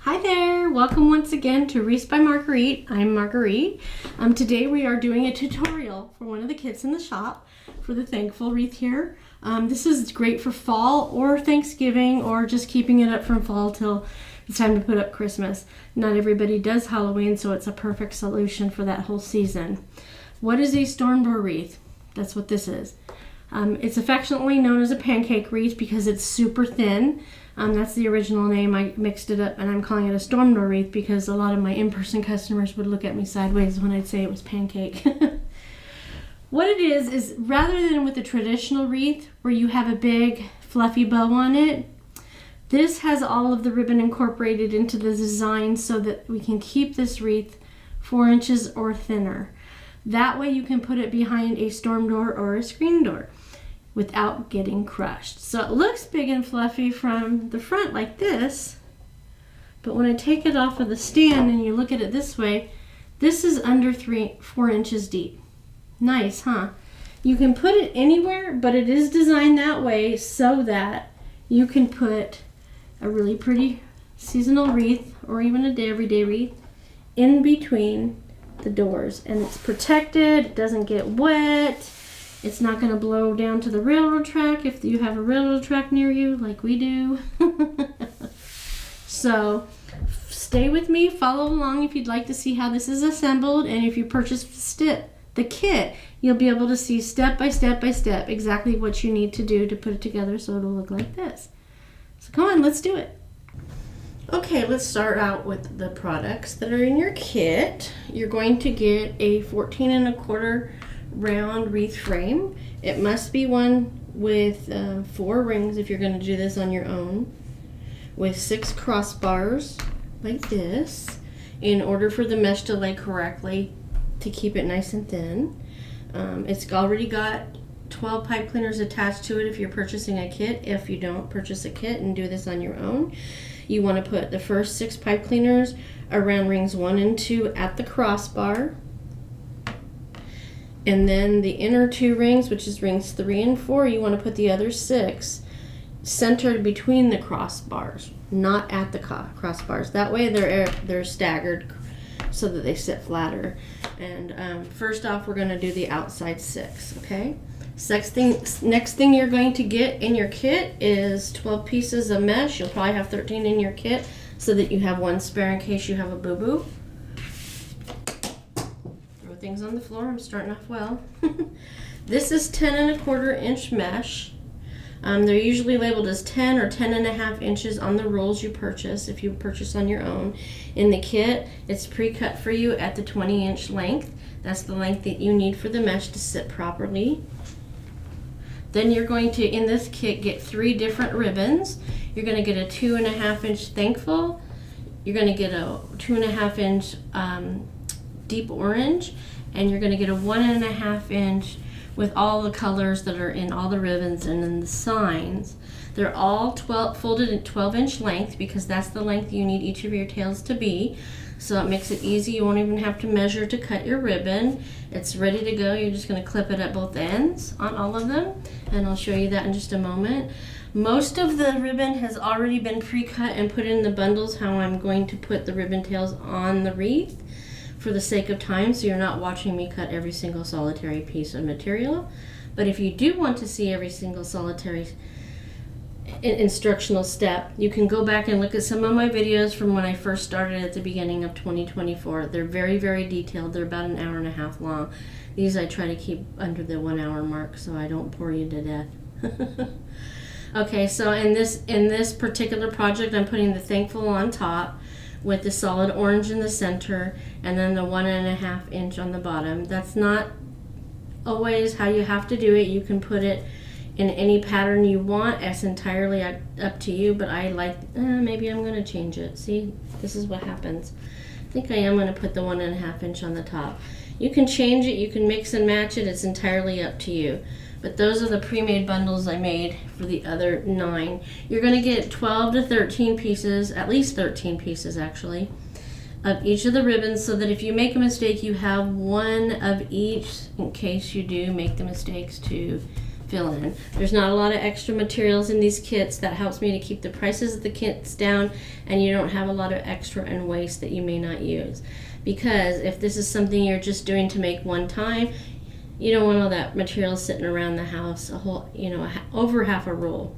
Hi there, welcome once again to Wreath by Marguerite. I'm Marguerite. Today we are doing a tutorial for one of the kits in the shop for the Thankful wreath here. This is great for fall or Thanksgiving or just keeping it up from fall till it's time to put up Christmas. Not everybody does Halloween, so it's a perfect solution for that whole season. What is a storm door wreath? That's what this is. It's affectionately known as a pancake wreath because it's super thin. That's the original name. I mixed it up and I'm calling it a storm door wreath because a lot of my in-person customers would look at me sideways when I'd say it was pancake. What it is rather than with a traditional wreath where you have a big fluffy bow on it, this has all of the ribbon incorporated into the design so that we can keep this wreath 4 inches or thinner. That way you can put it behind a storm door or a screen door without getting crushed. So it looks big and fluffy from the front like this, but when I take it off of the stand and you look at it this way, this is under 4 inches deep. Nice, huh? You can put it anywhere, but it is designed that way so that you can put a really pretty seasonal wreath or even a everyday wreath in between the doors, and it's protected, it doesn't get wet. It's not going to blow down to the railroad track if you have a railroad track near you, like we do. So stay with me, follow along if you'd like to see how this is assembled, and if you purchase the kit, you'll be able to see step by step by step exactly what you need to do to put it together so it'll look like this. So come on, let's do it. Okay, let's start out with the products that are in your kit. You're going to get a 14 1/4 round wreath frame. It must be one with 4 rings if you're going to do this on your own, with 6 crossbars like this in order for the mesh to lay correctly to keep it nice and thin. It's already got 12 pipe cleaners attached to it if you're purchasing a kit. If you don't purchase a kit and do this on your own, you want to put the first 6 pipe cleaners around rings 1 and 2 at the crossbar. And then the inner 2 rings, which is rings 3 and 4, you want to put the other 6 centered between the crossbars, not at the crossbars. That way they're staggered so that they sit flatter. And first off, we're going to do the outside 6, okay? Next thing you're going to get in your kit is 12 pieces of mesh. You'll probably have 13 in your kit so that you have 1 spare in case you have a boo-boo. Things on the floor. I'm starting off well. This is 10 1/4 inch mesh. They're usually labeled as 10 or 10 1/2 inches on the rolls you purchase if you purchase on your own. In the kit, it's pre-cut for you at the 20-inch length. That's the length that you need for the mesh to sit properly. Then you're going to, in this kit, get 3 different ribbons. You're going to get a 2 1/2 inch Thankful. You're going to get a 2 1/2 inch deep orange, and you're going to get a 1 1/2 inch with all the colors that are in all the ribbons and in the signs. They're all folded at 12-inch length because that's the length you need each of your tails to be. So it makes it easy. You won't even have to measure to cut your ribbon. It's ready to go. You're just going to clip it at both ends on all of them, and I'll show you that in just a moment. Most of the ribbon has already been pre-cut and put in the bundles how I'm going to put the ribbon tails on the wreath for the sake of time, so you're not watching me cut every single solitary piece of material. But if you do want to see every single solitary instructional step, you can go back and look at some of my videos from when I first started at the beginning of 2024. They're very, very detailed. They're about 1.5 hours long. These I try to keep under the 1 hour mark so I don't bore you to death. Okay, so in this particular project, I'm putting the Thankful on top with the solid orange in the center and then the 1 1/2 inch on the bottom. That's not always how you have to do it. You can put it in any pattern you want. It's entirely up to you, but I like, maybe I'm going to change it. See, this is what happens. I think I am going to put the 1 1/2 inch on the top. You can change it, you can mix and match it. It's entirely up to you. But those are the pre-made bundles I made for the other 9. You're going to get 12 to 13 pieces, at least 13 pieces actually, of each of the ribbons so that if you make a mistake, you have 1 of each in case you do make the mistakes to fill in. There's not a lot of extra materials in these kits. That helps me to keep the prices of the kits down, and you don't have a lot of extra and waste that you may not use. Because if this is something you're just doing to make one time, you don't want all that material sitting around the house, a whole, over half a roll.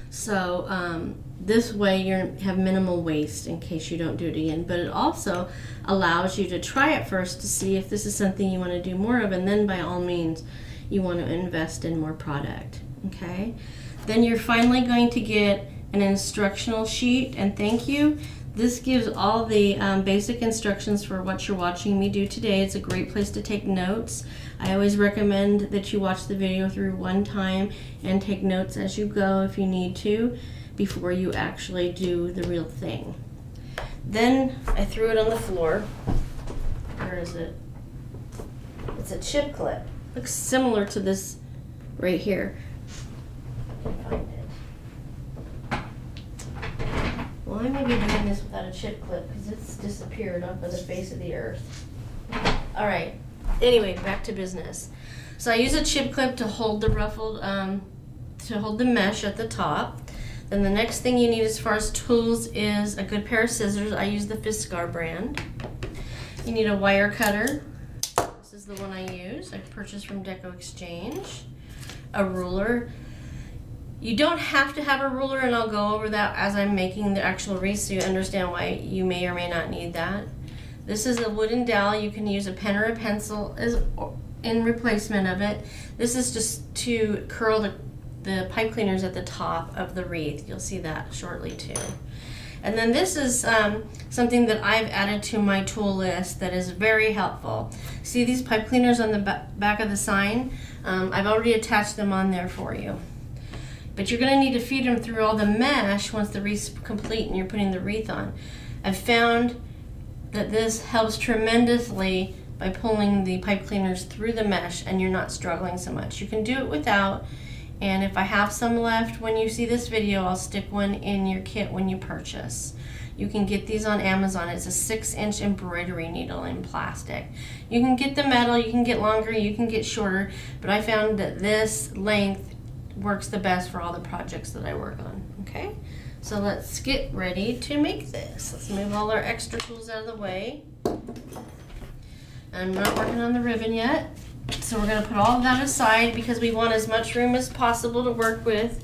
So this way you have minimal waste in case you don't do it again. But it also allows you to try it first to see if this is something you want to do more of, and then by all means you want to invest in more product. Okay? Then you're finally going to get an instructional sheet, and thank you. This gives all the basic instructions for what you're watching me do today. It's a great place to take notes. I always recommend that you watch the video through one time and take notes as you go if you need to before you actually do the real thing. Then I threw it on the floor. Where is it? It's a chip clip. Looks similar to this right here. I can find it. Well, I may be doing this without a chip clip because it's disappeared off of the face of the earth. All right. Anyway, back to business. So I use a chip clip to hold the ruffled, to hold the mesh at the top. Then the next thing you need as far as tools is a good pair of scissors. I use the Fiskar brand. You need a wire cutter. This is the one I use. I purchased from Deco Exchange. A ruler. You don't have to have a ruler, and I'll go over that as I'm making the actual wreath so you understand why you may or may not need that. This is a wooden dowel. You can use a pen or a pencil as in replacement of it. This is just to curl the pipe cleaners at the top of the wreath. You'll see that shortly too. And then this is something that I've added to my tool list that is very helpful. See these pipe cleaners on the back of the sign? I've already attached them on there for you. But you're going to need to feed them through all the mesh once the wreath's complete and you're putting the wreath on. I've found that this helps tremendously by pulling the pipe cleaners through the mesh, and you're not struggling so much. You can do it without, and if I have some left when you see this video, I'll stick one in your kit when you purchase. You can get these on Amazon. It's a 6-inch embroidery needle in plastic. You can get the metal, you can get longer, you can get shorter, but I found that this length works the best for all the projects that I work on. Okay, so let's get ready to make this. Let's move all our extra tools out of the way. I'm not working on the ribbon yet, so we're going to put all of that aside because we want as much room as possible to work with.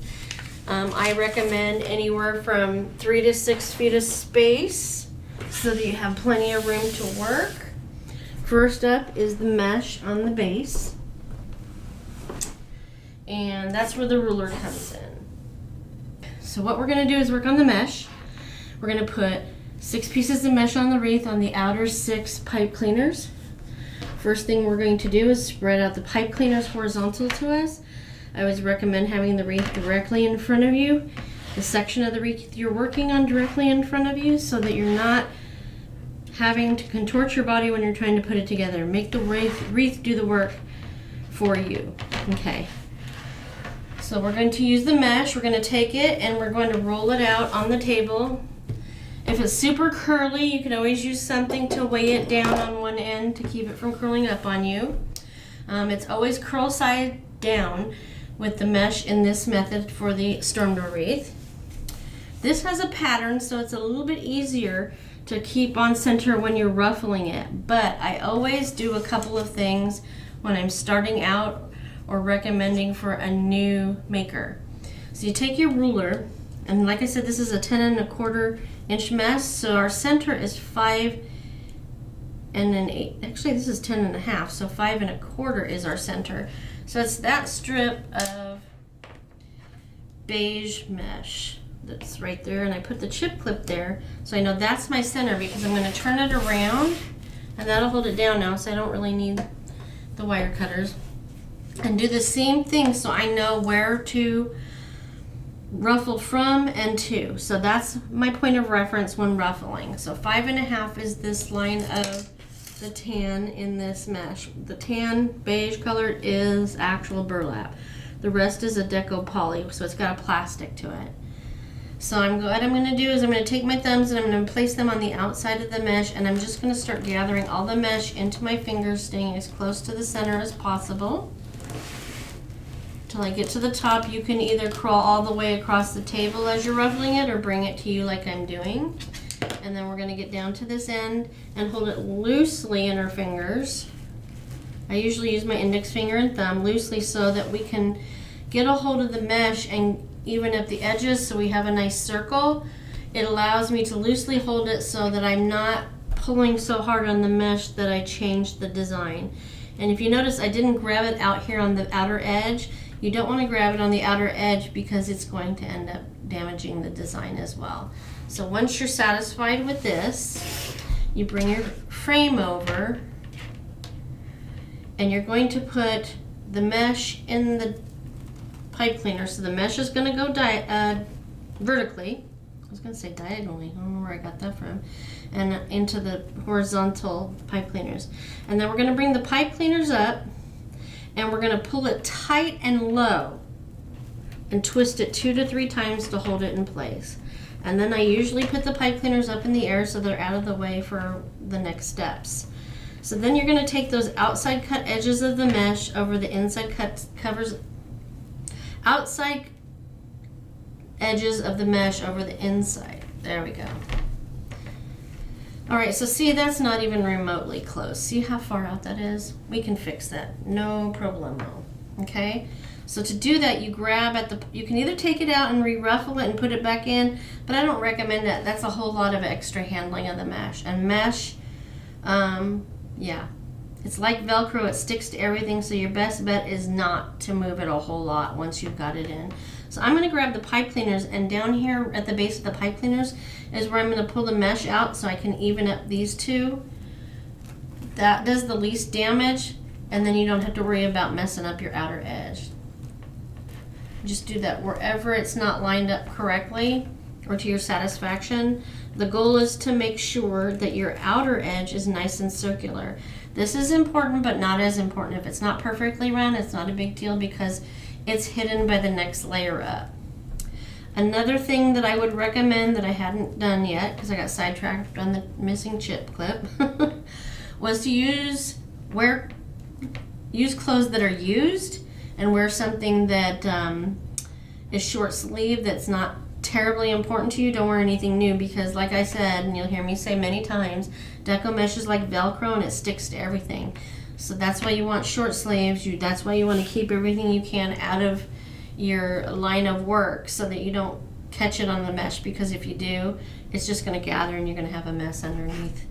I recommend anywhere from 3 to 6 feet of space so that you have plenty of room to work. First up is the mesh on the base, and that's where the ruler comes in. So what we're going to do is work on the mesh. We're going to put 6 pieces of mesh on the wreath on the outer 6 pipe cleaners. First thing we're going to do is spread out the pipe cleaners horizontal to us. I always recommend having the wreath directly in front of you, the section of the wreath you're working on directly in front of you, so that you're not having to contort your body when you're trying to put it together. Make the wreath do the work for you. Okay. So we're going to use the mesh. We're going to take it and we're going to roll it out on the table. If it's super curly, you can always use something to weigh it down on one end to keep it from curling up on you. It's always curl side down with the mesh in this method for the storm door wreath. This has a pattern, so it's a little bit easier to keep on center when you're ruffling it, but I always do a couple of things when I'm starting out or recommending for a new maker. So you take your ruler, and like I said, this is a 10 1/4-inch mesh, so our center is 5 1/8. Actually, this is 10 1/2, so 5 1/4 is our center. So it's that strip of beige mesh that's right there, and I put the chip clip there so I know that's my center because I'm going to turn it around, and that'll hold it down now, so I don't really need the wire cutters. And do the same thing so I know where to ruffle from and to. So that's my point of reference when ruffling. So 5 1/2 is this line of the tan in this mesh. The tan beige color is actual burlap. The rest is a deco poly, so it's got a plastic to it. So what I'm going to do is I'm going to take my thumbs and I'm going to place them on the outside of the mesh, and I'm just going to start gathering all the mesh into my fingers, staying as close to the center as possible. till I get to the top. You can either crawl all the way across the table as you're ruffling it or bring it to you like I'm doing. And then we're going to get down to this end and hold it loosely in our fingers. I usually use my index finger and thumb loosely so that we can get a hold of the mesh and even up the edges so we have a nice circle. It allows me to loosely hold it so that I'm not pulling so hard on the mesh that I change the design. And if you notice, I didn't grab it out here on the outer edge. You don't want to grab it on the outer edge because it's going to end up damaging the design as well. So once you're satisfied with this, you bring your frame over and you're going to put the mesh in the pipe cleaner. So the mesh is going to go vertically. I was going to say diagonally. I don't know where I got that from. And into the horizontal pipe cleaners. And then we're going to bring the pipe cleaners up and we're going to pull it tight and low and twist it 2 to 3 times to hold it in place. And then I usually put the pipe cleaners up in the air so they're out of the way for the next steps. So then you're going to take those outside cut edges of the mesh over the inside outside edges of the mesh over the inside. There we go. All right, so see, that's not even remotely close. See how far out that is? We can fix that, no problemo, okay? So to do that, you grab at you can either take it out and re-ruffle it and put it back in, but I don't recommend that. That's a whole lot of extra handling of the mesh. And mesh, yeah, it's like Velcro, it sticks to everything, so your best bet is not to move it a whole lot once you've got it in. So I'm going to grab the pipe cleaners, and down here at the base of the pipe cleaners is where I'm going to pull the mesh out so I can even up these two. That does the least damage, and then you don't have to worry about messing up your outer edge. Just do that wherever it's not lined up correctly or to your satisfaction. The goal is to make sure that your outer edge is nice and circular. This is important, but not as important. If it's not perfectly round, it's not a big deal because it's hidden by the next layer up. Another thing that I would recommend that I hadn't done yet, because I got sidetracked on the missing chip clip, was to use clothes that are used and wear something that is short sleeve that's not terribly important to you. Don't wear anything new because, like I said, and you'll hear me say many times, deco mesh is like Velcro and it sticks to everything. So that's why you want short sleeves. That's why you want to keep everything you can out of your line of work so that you don't catch it on the mesh, because if you do, it's just going to gather and you're going to have a mess underneath.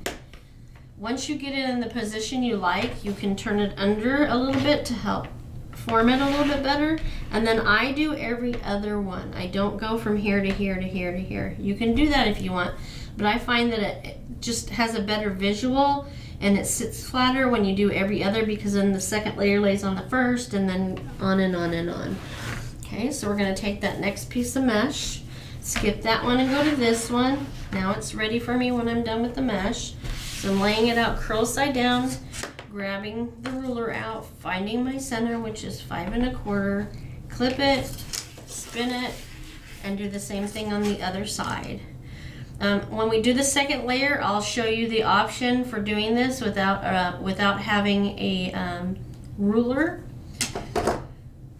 Once you get it in the position you like, you can turn it under a little bit to help form it a little bit better. And then I do every other one. I don't go from here to here to here to here. You can do that if you want, but I find that it just has a better visual and it sits flatter when you do every other, because then the second layer lays on the first and then on and on and on. Okay, so we're going to take that next piece of mesh, skip that one and go to this one. Now it's ready for me when I'm done with the mesh. So I'm laying it out curl side down, grabbing the ruler out, finding my center, which is 5 1/4, clip it, spin it, and do the same thing on the other side. When we do the second layer, I'll show you the option for doing this without having a ruler.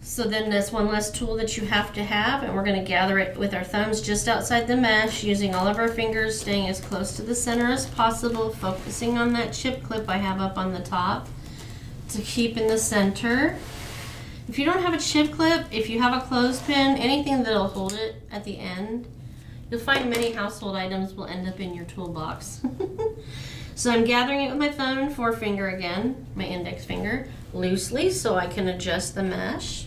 So then that's one less tool that you have to have, and we're going to gather it with our thumbs just outside the mesh, using all of our fingers, staying as close to the center as possible, focusing on that chip clip I have up on the top to keep in the center. If you don't have a chip clip, if you have a clothespin, anything that'll hold it at the end, you'll find many household items will end up in your toolbox. So I'm gathering it with my thumb and forefinger again, my index finger, loosely so I can adjust the mesh.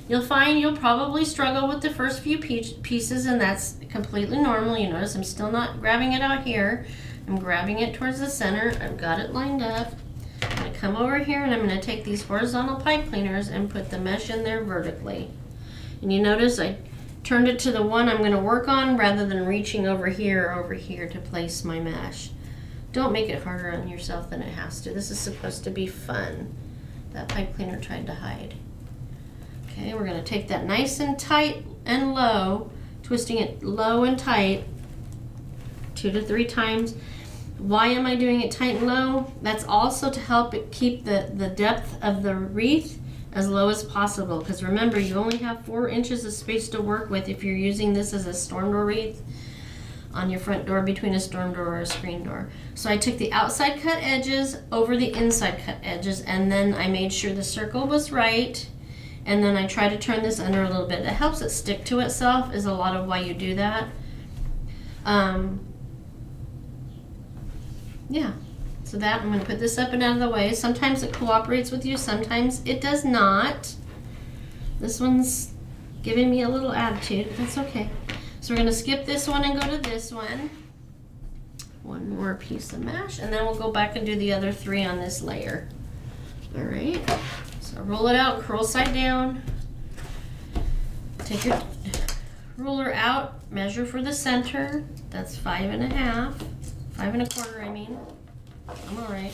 You'll find you'll probably struggle with the first few pieces, and that's completely normal. You notice I'm still not grabbing it out here. I'm grabbing it towards the center. I've got it lined up. I'm going to come over here and I'm going to take these horizontal pipe cleaners and put the mesh in there vertically. And you notice I turned it to the one I'm going to work on rather than reaching over here or over here to place my mesh. Don't make it harder on yourself than it has to. This is supposed to be fun. That pipe cleaner tried to hide. Okay, we're going to take that nice and tight and low, twisting it low and tight 2 to 3 times. Why am I doing it tight and low? That's also to help it keep the depth of the wreath as low as possible, because remember, you only have 4 inches of space to work with if you're using this as a storm door wreath on your front door between a storm door or a screen door. So I took the outside cut edges over the inside cut edges, and then I made sure the circle was right, and then I try to turn this under a little bit. That helps it stick to itself, is a lot of why you do that. Yeah, so that, I'm going to put this up and out of the way. Sometimes it cooperates with you, sometimes it does not. This one's giving me a little attitude, but that's okay. So we're going to skip this one and go to this one. One more piece of mesh, and then we'll go back and do the other 3 on this layer. All right, so roll it out, curl side down. Take your ruler out, measure for the center. That's 5 1/2, 5 1/4, I mean. I'm all right.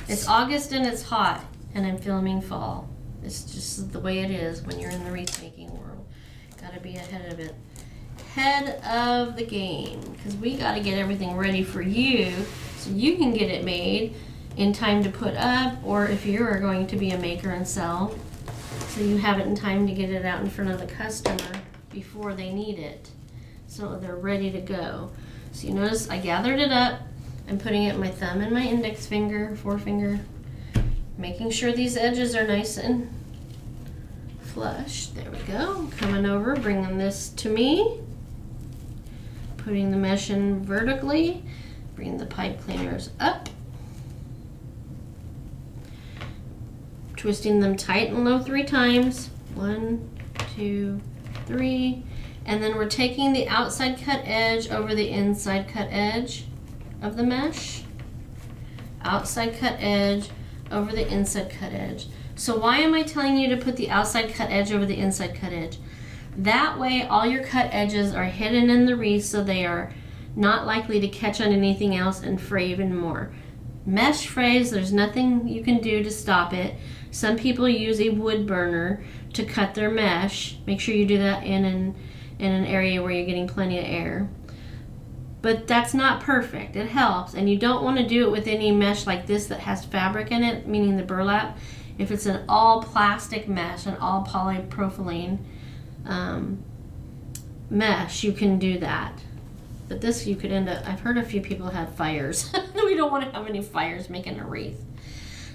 It's August and it's hot, and I'm filming fall. It's just the way it is when you're in the wreath making world. Got to be ahead of it. Head of the game, because we got to get everything ready for you so you can get it made in time to put up, or if you are going to be a maker and sell, so you have it in time to get it out in front of the customer before they need it, so they're ready to go. So you notice I gathered it up. I'm putting it in my thumb and my index finger, forefinger, making sure these edges are nice and flush. There we go. Coming over, bringing this to me, putting the mesh in vertically, bringing the pipe cleaners up, twisting them tight and low 3 times. 1, 2, 3. And then we're taking the outside cut edge over the inside cut edge of the mesh. Outside cut edge over the inside cut edge. So why am I telling you to put the outside cut edge over the inside cut edge? That way all your cut edges are hidden in the wreath, so they are not likely to catch on anything else and fray even more. Mesh frays, there's nothing you can do to stop it. Some people use a wood burner to cut their mesh. Make sure you do that in an area where you're getting plenty of air. But that's not perfect. It helps, and you don't want to do it with any mesh like this that has fabric in it, meaning the burlap. If it's an all plastic mesh, an all polypropylene mesh, you can do that. But this, you could end up, I've heard a few people had fires. We don't want to have any fires making a wreath.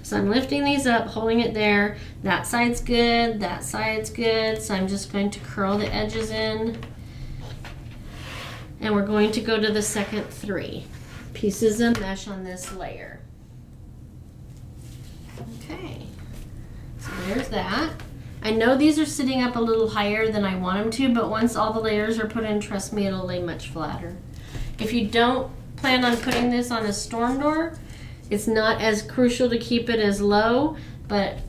So I'm lifting these up, holding it there. That side's good, that side's good. So I'm just going to curl the edges in. And we're going to go to the second 3 pieces of mesh on this layer. Okay, so there's that. I know these are sitting up a little higher than I want them to, but once all the layers are put in, trust me, it'll lay much flatter. If you don't plan on putting this on a storm door, it's not as crucial to keep it as low, but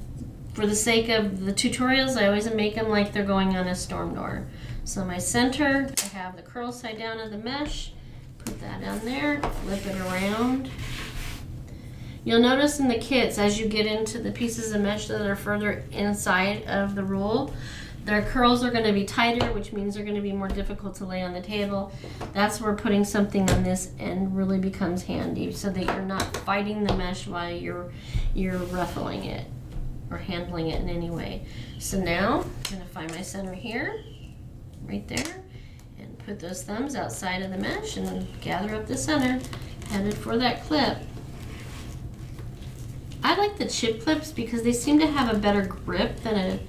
for the sake of the tutorials, I always make them like they're going on a storm door. So my center, I have the curl side down of the mesh, put that down there, flip it around. You'll notice in the kits, as you get into the pieces of mesh that are further inside of the roll, their curls are going to be tighter, which means they're going to be more difficult to lay on the table. That's where putting something on this end really becomes handy, so that you're not fighting the mesh while you're ruffling it or handling it in any way. So now I'm going to find my center here, right there, and put those thumbs outside of the mesh and gather up the center, headed for that clip. I like the chip clips because they seem to have a better grip than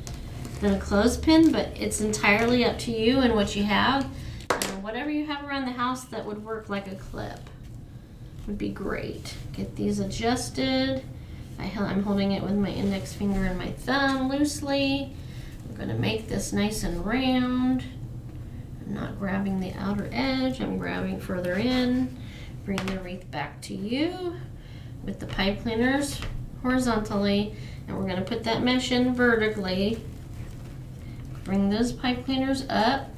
a clothespin, but it's entirely up to you and what you have. Whatever you have around the house that would work like a clip would be great. Get these adjusted. I'm holding it with my index finger and my thumb loosely. I'm going to make this nice and round. I'm not grabbing the outer edge, I'm grabbing further in. Bring the wreath back to you with the pipe cleaners horizontally, and we're going to put that mesh in vertically. Bring those pipe cleaners up.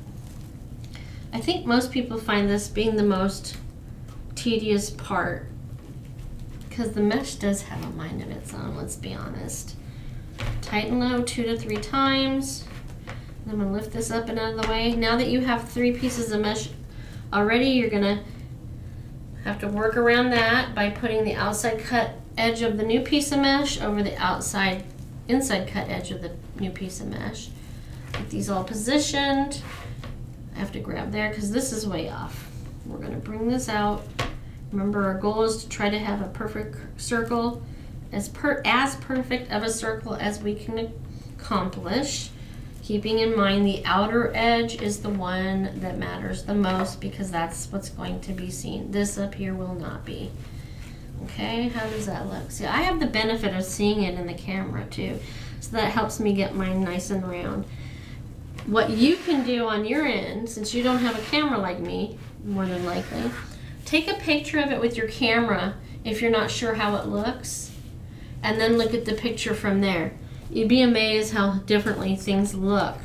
I think most people find this being the most tedious part because the mesh does have a mind of its own, let's be honest. Tight and low 2 to 3 times. I'm going to lift this up and out of the way. Now that you have 3 pieces of mesh already, you're going to have to work around that by putting the outside cut edge of the new piece of mesh over the inside cut edge of the new piece of mesh. Get these all positioned. I have to grab there because this is way off. We're going to bring this out. Remember, our goal is to try to have a perfect circle, as perfect of a circle as we can accomplish, keeping in mind the outer edge is the one that matters the most because that's what's going to be seen. This up here will not be. Okay, how does that look? See, I have the benefit of seeing it in the camera too, so that helps me get mine nice and round. What you can do on your end, since you don't have a camera like me, more than likely, take a picture of it with your camera if you're not sure how it looks, and then look at the picture from there. You'd be amazed how differently things look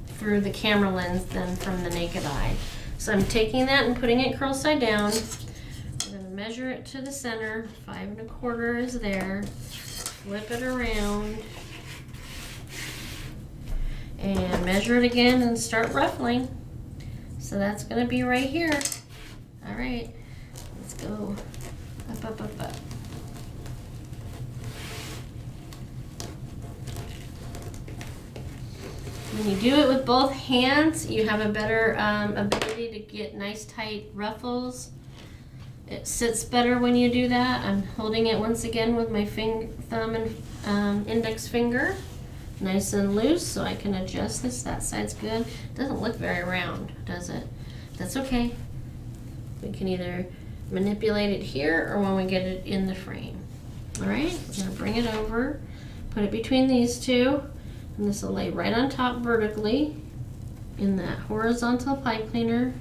through the camera lens than from the naked eye. So I'm taking that and putting it curl side down. I'm going to measure it to the center. 5 1/4 is there. Flip it around. And measure it again and start ruffling. So that's going to be right here. All right, let's go up, up, up, up. When you do it with both hands, you have a better ability to get nice tight ruffles. It sits better when you do that. I'm holding it once again with my thumb and index finger. Nice and loose so I can adjust this. That side's good. Doesn't look very round, does it? That's okay. We can either manipulate it here or when we get it in the frame. All right, we're gonna bring it over, put it between these two, and this will lay right on top vertically in that horizontal pipe cleaner.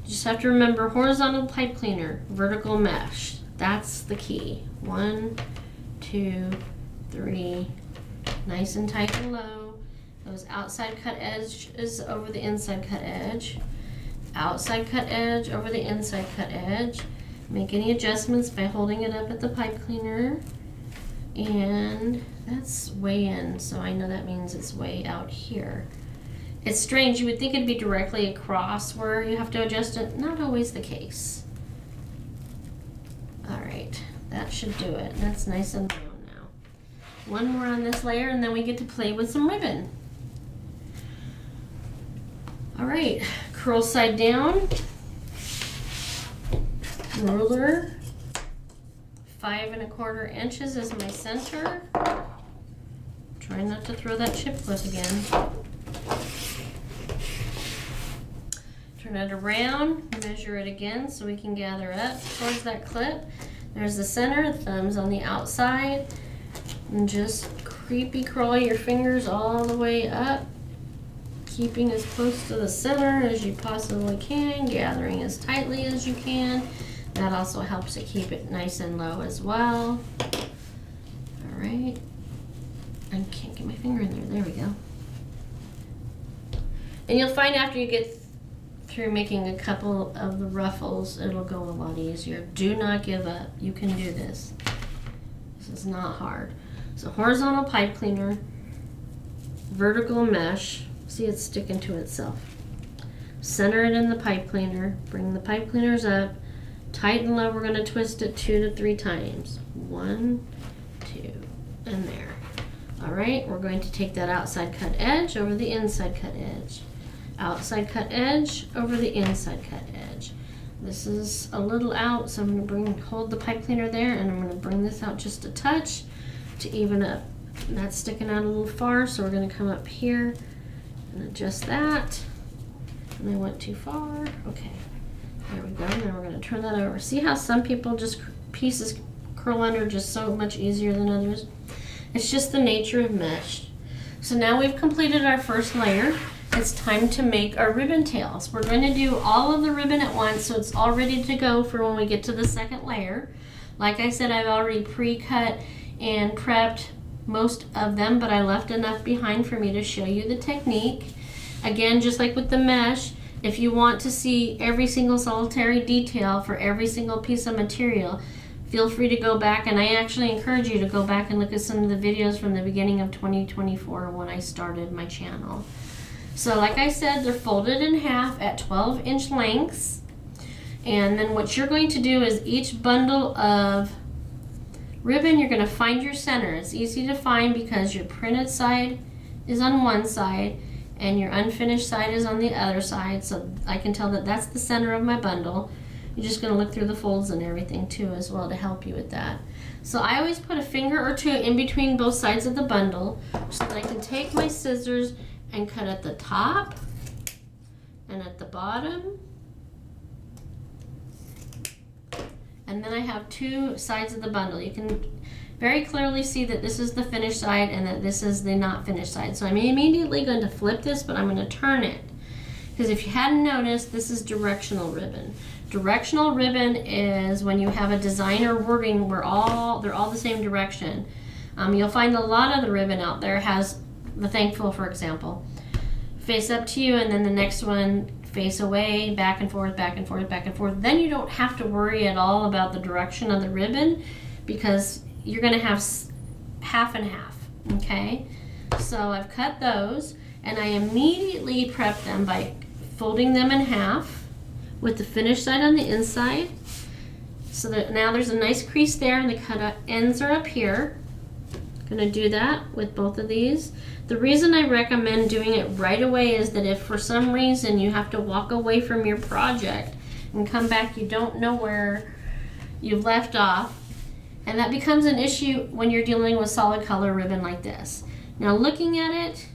You just have to remember horizontal pipe cleaner, vertical mesh. That's the key. 1, 2, 3. Nice and tight and low. Those outside cut edges over the inside cut edge. Outside cut edge over the inside cut edge. Make any adjustments by holding it up at the pipe cleaner. And that's way in, so I know that means it's way out here. It's strange, you would think it'd be directly across where you have to adjust it. Not always the case. All right, that should do it. That's nice and round. One more on this layer and then we get to play with some ribbon. All right, curl side down, ruler, 5 1/4 inches is my center. Try not to throw that chip clip again. Turn it around, measure it again so we can gather up towards that clip. There's the center, thumbs on the outside. And just creepy crawl your fingers all the way up, keeping as close to the center as you possibly can, gathering as tightly as you can. That also helps to keep it nice and low as well. All right. I can't get my finger in there. There we go. And you'll find after you get through making a couple of the ruffles, it'll go a lot easier. Do not give up. You can do this. This is not hard. So horizontal pipe cleaner, vertical mesh. See, it's sticking to itself. Center it in the pipe cleaner. Bring the pipe cleaners up. Tight and low. We're going to twist it 2 to 3 times. 1, 2, and there. All right, we're going to take that outside cut edge over the inside cut edge. Outside cut edge over the inside cut edge. This is a little out, so I'm going to hold the pipe cleaner there, and I'm going to bring this out just a touch to even up. And that's sticking out a little far, so we're going to come up here and adjust that. And I went too far. Okay, there we go. And then we're going to turn that over. See how some people just pieces curl under just so much easier than others? It's just the nature of mesh. So now we've completed our first layer. It's time to make our ribbon tails. We're going to do all of the ribbon at once, so it's all ready to go for when we get to the second layer. Like I said, I've already pre-cut and prepped most of them, but I left enough behind for me to show you the technique. Again, just like with the mesh, if you want to see every single solitary detail for every single piece of material, feel free to go back, and I actually encourage you to go back and look at some of the videos from the beginning of 2024 when I started my channel. So like I said, they're folded in half at 12-inch lengths. And then what you're going to do is each bundle of ribbon, you're going to find your center. It's easy to find because your printed side is on one side and your unfinished side is on the other side, so I can tell that that's the center of my bundle. You're just going to look through the folds and everything too as well to help you with that. So I always put a finger or two in between both sides of the bundle so that I can take my scissors and cut at the top and at the bottom. And then I have two sides of the bundle. You can very clearly see that this is the finished side and that this is the not finished side. So I'm immediately going to flip this, but I'm going to turn it. Because if you hadn't noticed, this is directional ribbon. Directional ribbon is when you have a design or wording where they're all the same direction. You'll find a lot of the ribbon out there has the thankful, for example, face up to you, and then the next one face away, back and forth, back and forth, back and forth. Then you don't have to worry at all about the direction of the ribbon because you're going to have half and half, okay? So I've cut those, and I immediately prep them by folding them in half with the finished side on the inside, so that now there's a nice crease there and the cut ends are up here. Going to do that with both of these. The reason I recommend doing it right away is that if for some reason you have to walk away from your project and come back, you don't know where you've left off, and that becomes an issue when you're dealing with solid color ribbon like this. Now looking at it,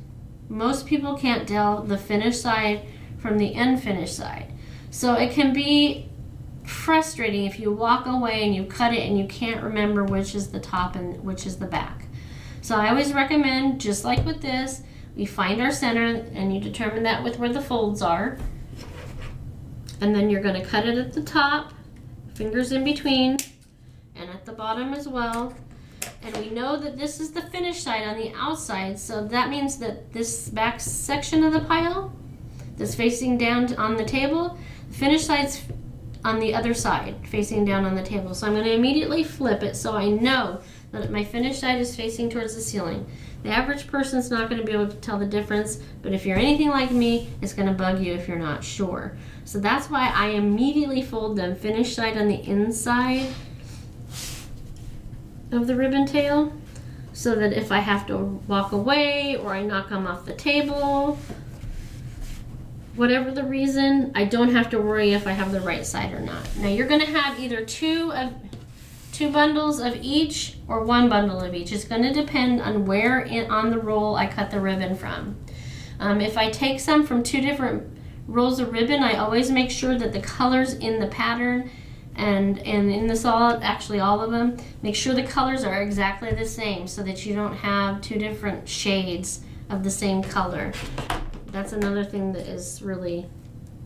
most people can't tell the finished side from the unfinished side. So it can be frustrating if you walk away and you cut it and you can't remember which is the top and which is the back. So I always recommend, just like with this, we find our center and you determine that with where the folds are. And then you're going to cut it at the top, fingers in between, and at the bottom as well. And we know that this is the finished side on the outside, so that means that this back section of the pile that's facing down on the table, the finished side's on the other side, facing down on the table. So I'm going to immediately flip it so I know that my finished side is facing towards the ceiling. The average person's not going to be able to tell the difference, but if you're anything like me, it's going to bug you if you're not sure. So that's why I immediately fold them finished side on the inside of the ribbon tail, so that if I have to walk away or I knock them off the table, whatever the reason, I don't have to worry if I have the right side or not. Now you're going to have either two bundles of each or one bundle of each. It's going to depend on where on the roll I cut the ribbon from. If I take some from two different rolls of ribbon, I always make sure that the colors in the pattern and in the solid, actually all of them, make sure the colors are exactly the same so that you don't have two different shades of the same color. That's another thing that is really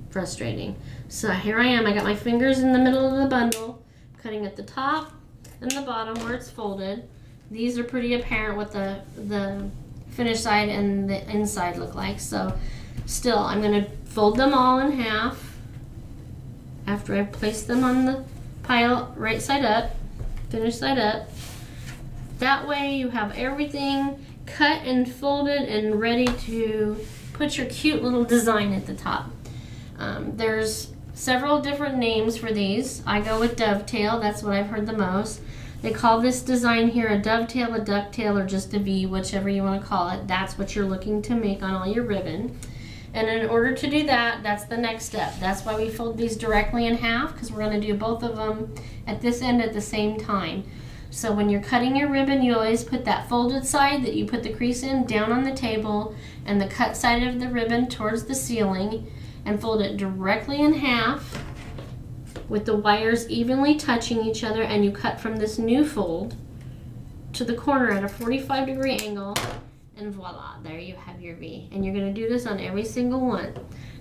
frustrating. So here I am, I got my fingers in the middle of the bundle, cutting at the top and the bottom where it's folded. These are pretty apparent what the finished side and the inside look like. So still, I'm going to fold them all in half after I've placed them on the pile right side up, finished side up. That way you have everything cut and folded and ready to put your cute little design at the top. There's several different names for these. I go with dovetail, that's what I've heard the most. They call this design here a dovetail, a ducktail, or just a V, whichever you want to call it. That's what you're looking to make on all your ribbon. And in order to do that, that's the next step. That's why we fold these directly in half, because we're going to do both of them at this end at the same time. So when you're cutting your ribbon, you always put that folded side that you put the crease in down on the table and the cut side of the ribbon towards the ceiling, and fold it directly in half with the wires evenly touching each other, and you cut from this new fold to the corner at a 45-degree angle, and voila, there you have your V. And you're going to do this on every single one.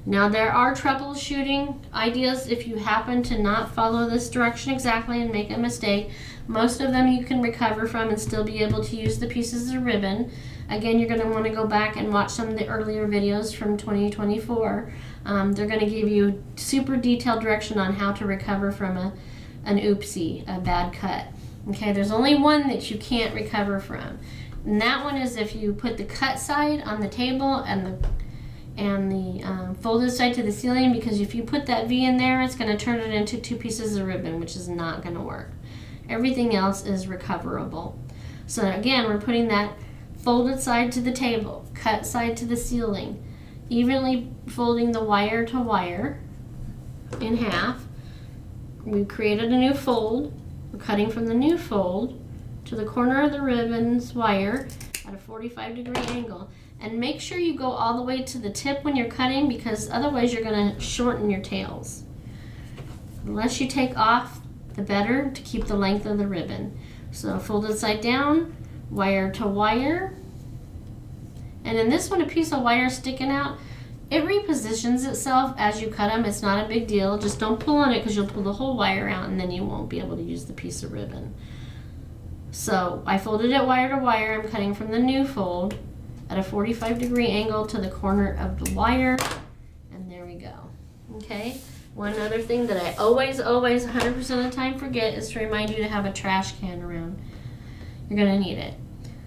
Now there are troubleshooting ideas if you happen to not follow this direction exactly and make a mistake. Most of them you can recover from and still be able to use the pieces of ribbon. Again, you're going to want to go back and watch some of the earlier videos from 2024. They're going to give you super detailed direction on how to recover from an oopsie, a bad cut. Okay, there's only one that you can't recover from. And that one is if you put the cut side on the table and the folded side to the ceiling, because if you put that V in there, it's going to turn it into two pieces of ribbon, which is not going to work. Everything else is recoverable. So again, we're putting that folded side to the table, cut side to the ceiling, evenly folding the wire to wire in half. We created a new fold. We're cutting from the new fold to the corner of the ribbon's wire at a 45-degree angle. And make sure you go all the way to the tip when you're cutting, because otherwise you're going to shorten your tails. The less you take off, the better, to keep the length of the ribbon. So folded side down, wire to wire. And in this one, a piece of wire sticking out, it repositions itself as you cut them. It's not a big deal. Just don't pull on it, because you'll pull the whole wire out and then you won't be able to use the piece of ribbon. So I folded it wire to wire. I'm cutting from the new fold at a 45-degree angle to the corner of the wire. And there we go. Okay. One other thing that I always 100% of the time forget is to remind you to have a trash can around. You're going to need it.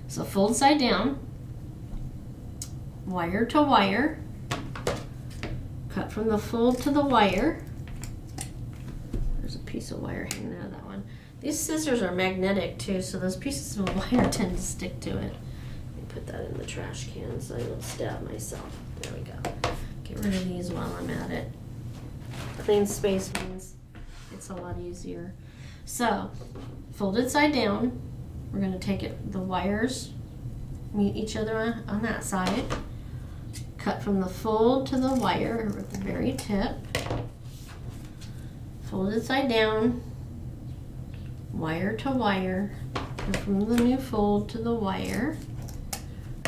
So fold side down, wire to wire, cut from the fold to the wire. There's a piece of wire hanging out of that one. These scissors are magnetic too, so those pieces of wire tend to stick to it. Let me put that in the trash can so I don't stab myself. There we go. Get rid of these while I'm at it. Clean space means it's a lot easier. So, folded side down, we're going to take it, the wires meet each other on that side. Cut from the fold to the wire at the very tip. Folded side down, wire to wire, and from the new fold to the wire.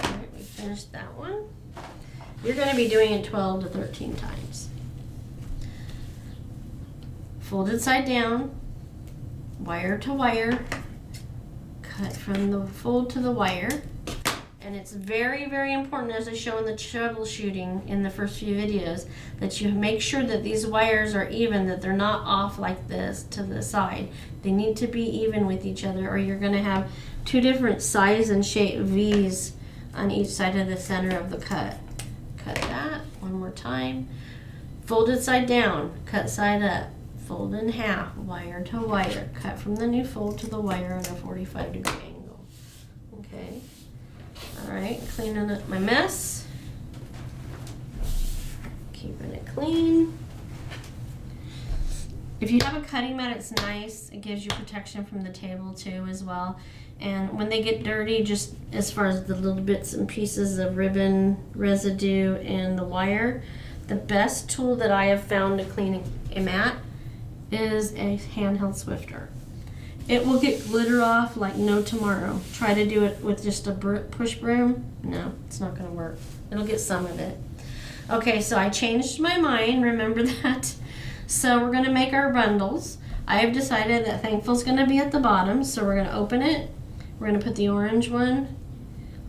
All right, we finished that one. You're going to be doing it 12 to 13 times. Folded side down, wire to wire, cut from the fold to the wire. And it's very, very important, as I show in the troubleshooting in the first few videos, that you make sure that these wires are even, that they're not off like this to the side. They need to be even with each other, or you're going to have two different size and shape V's on each side of the center of the cut. Cut that one more time. Folded side down, cut side up. Fold in half, wire to wire, cut from the new fold to the wire at a 45-degree angle. Okay. All right, cleaning up my mess. Keeping it clean. If you have a cutting mat, it's nice. It gives you protection from the table too as well. And when they get dirty, just as far as the little bits and pieces of ribbon residue and the wire, the best tool that I have found to clean a mat is a handheld Swifter. It will get glitter off like no tomorrow. Try to do it with just a push broom. No, it's not going to work. It'll get some of it. Okay, so I changed my mind. Remember that? So we're going to make our bundles. I have decided that Thankful's going to be at the bottom, so we're going to open it. We're going to put the orange one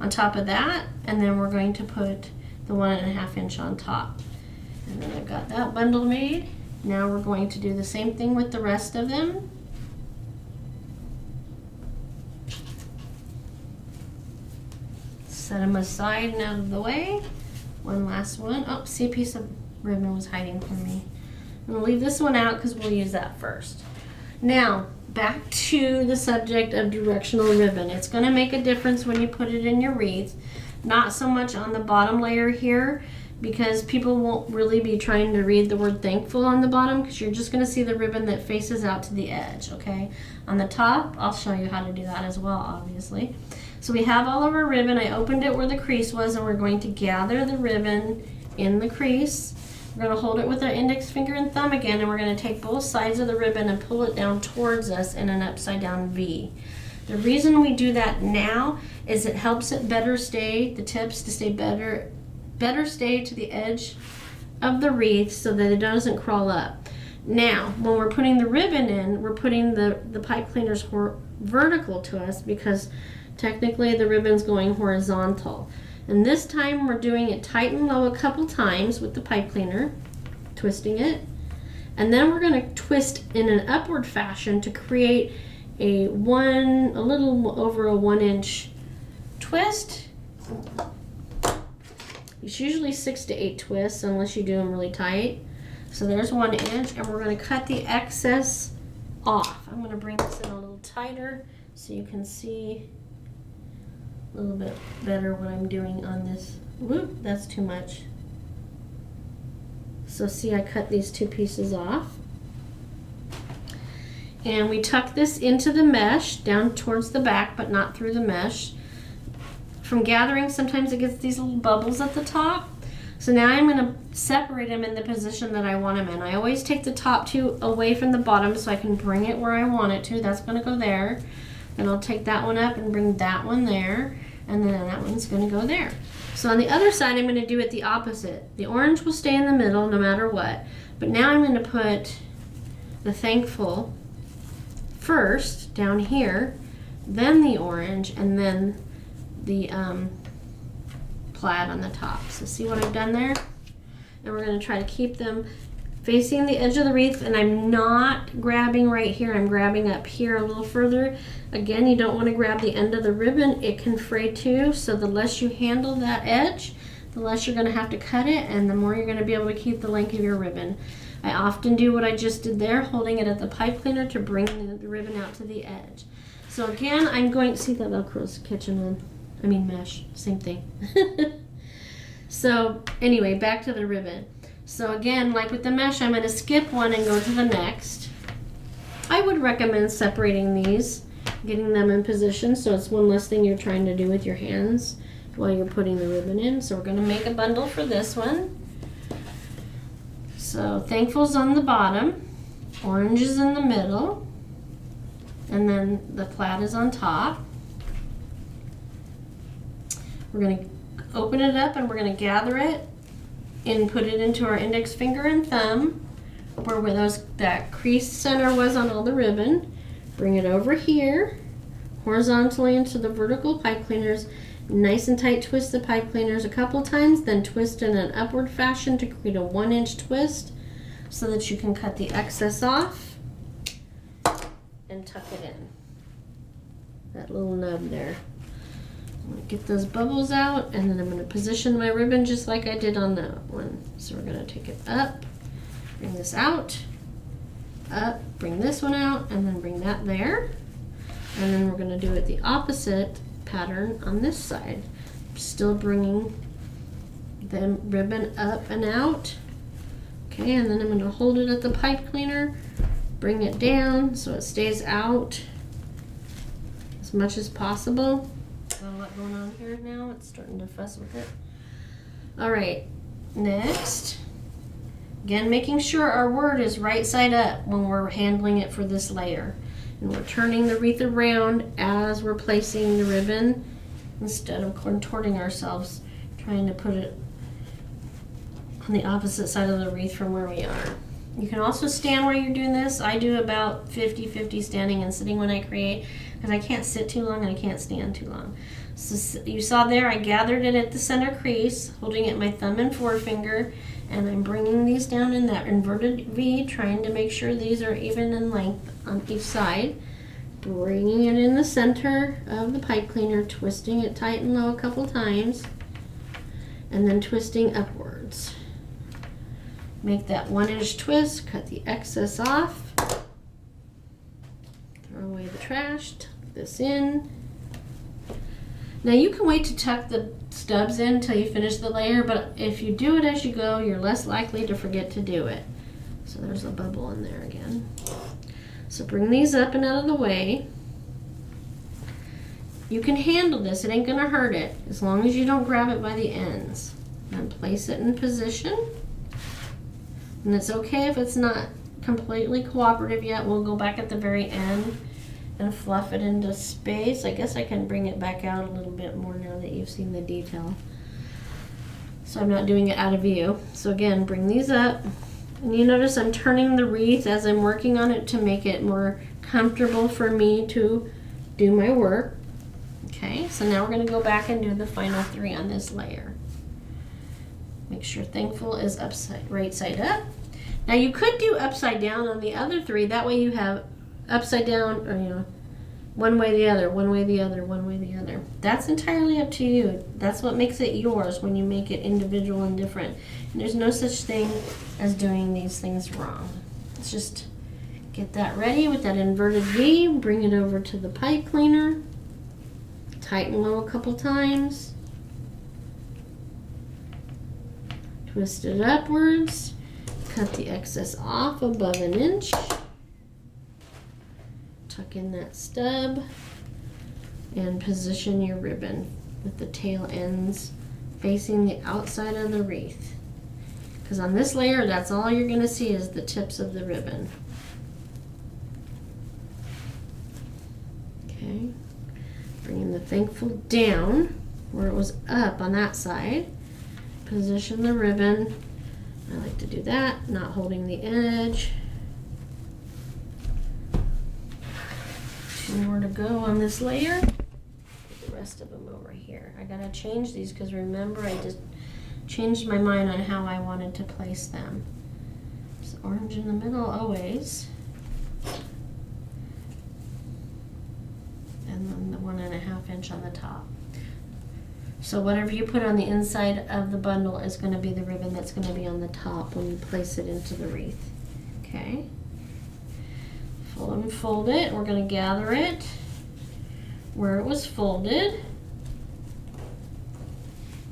on top of that, and then we're going to put the 1.5 inch on top. And then I've got that bundle made. Now we're going to do the same thing with the rest of them. Set them aside and out of the way. One last one. Oh, see, a piece of ribbon was hiding from me. I'm going to leave this one out because we'll use that first. Now, back to the subject of directional ribbon. It's going to make a difference when you put it in your wreath. Not so much on the bottom layer here, because people won't really be trying to read the word thankful on the bottom, because you're just going to see the ribbon that faces out to the edge, okay? On the top, I'll show you how to do that as well, obviously. So we have all of our ribbon. I opened it where the crease was, and we're going to gather the ribbon in the crease. We're going to hold it with our index finger and thumb again, and we're going to take both sides of the ribbon and pull it down towards us in an upside down V. The reason we do that now is it helps it better stay, the tips to stay better stay to the edge of the wreath so that it doesn't crawl up. Now, when we're putting the ribbon in, we're putting the pipe cleaners vertical to us, because technically the ribbon's going horizontal. And this time we're doing it tight and low a couple times with the pipe cleaner, twisting it. And then we're going to twist in an upward fashion to create a little over a 1 inch twist. It's usually 6 to 8 twists unless you do them really tight. So there's 1 inch, and we're going to cut the excess off. I'm gonna bring this in a little tighter so you can see a little bit better what I'm doing on this. Whoop, that's too much. So see, I cut these two pieces off. And we tuck this into the mesh down towards the back, but not through the mesh. From gathering, sometimes it gets these little bubbles at the top. So now I'm gonna separate them in the position that I want them in. I always take the top two away from the bottom so I can bring it where I want it to. That's gonna go there. Then I'll take that one up and bring that one there. And then that one's gonna go there. So on the other side, I'm gonna do it the opposite. The orange will stay in the middle no matter what. But now I'm gonna put the thankful first down here, then the orange, and then the plaid on the top. So see what I've done there? And we're gonna try to keep them facing the edge of the wreath, and I'm not grabbing right here, I'm grabbing up here a little further. Again, you don't want to grab the end of the ribbon, it can fray too, so the less you handle that edge, the less you're going to have to cut it, and the more you're going to be able to keep the length of your ribbon. I often do what I just did there, holding it at the pipe cleaner to bring the ribbon out to the edge. So again, I'm going to see that Velcro's catching on, mesh, same thing. So anyway, back to the ribbon. So again, like with the mesh, I'm going to skip one and go to the next. I would recommend separating these, getting them in position so it's one less thing you're trying to do with your hands while you're putting the ribbon in. So we're going to make a bundle for this one. So thankful's on the bottom, orange is in the middle, and then the plaid is on top. We're going to open it up and we're going to gather it and put it into our index finger and thumb where that crease center was on all the ribbon. Bring it over here horizontally into the vertical pipe cleaners. Nice and tight twist the pipe cleaners a couple times, then twist in an upward fashion to create a 1-inch twist so that you can cut the excess off and tuck it in. That little nub there. I'm going to get those bubbles out, and then I'm going to position my ribbon just like I did on that one. So we're going to take it up, bring this out, up, bring this one out, and then bring that there. And then we're going to do it the opposite pattern on this side. Still bringing the ribbon up and out. Okay, and then I'm going to hold it at the pipe cleaner, bring it down so it stays out as much as possible. Got a lot going on here now. It's starting to fuss with it. All right, next. Again, making sure our word is right side up when we're handling it for this layer. And we're turning the wreath around as we're placing the ribbon instead of contorting ourselves, trying to put it on the opposite side of the wreath from where we are. You can also stand while you're doing this. I do about 50-50 standing and sitting when I create because I can't sit too long and I can't stand too long. So you saw there I gathered it at the center crease, holding it my thumb and forefinger, and I'm bringing these down in that inverted V, trying to make sure these are even in length on each side. Bringing it in the center of the pipe cleaner, twisting it tight and low a couple times, and then twisting upwards. Make that 1-inch twist, cut the excess off, throw away the trash, tuck this in. Now you can wait to tuck the stubs in until you finish the layer, but if you do it as you go, you're less likely to forget to do it. So there's a bubble in there again. So bring these up and out of the way. You can handle this, it ain't gonna hurt it, as long as you don't grab it by the ends. And place it in position. And it's okay if it's not completely cooperative yet. We'll go back at the very end and fluff it into space. I guess I can bring it back out a little bit more now that you've seen the detail. So I'm not doing it out of view. So again, bring these up. And you notice I'm turning the wreath as I'm working on it to make it more comfortable for me to do my work. Okay, so now we're going to go back and do the final 3 on this layer. Make sure thankful is right side up. Now you could do upside down on the other 3. That way you have upside down, or one way the other, one way the other, one way the other. That's entirely up to you. That's what makes it yours when you make it individual and different. And there's no such thing as doing these things wrong. It's just Get that ready with that inverted V. Bring it over to the pipe cleaner. Tighten low a couple times. Twist it upwards. Cut the excess off above 1 inch. Tuck in that stub and position your ribbon with the tail ends facing the outside of the wreath. Because on this layer, that's all you're going to see is the tips of the ribbon. Okay, bringing the thankful down where it was up on that side. Position the ribbon. I like to do that, not holding the edge. 2 more to go on this layer. Put the rest of them over here. I gotta change these because remember I just changed my mind on how I wanted to place them. So orange in the middle always. And then the 1.5 inch on the top. So whatever you put on the inside of the bundle is going to be the ribbon that's going to be on the top when you place it into the wreath. Okay. Fold it. We're going to gather it where it was folded.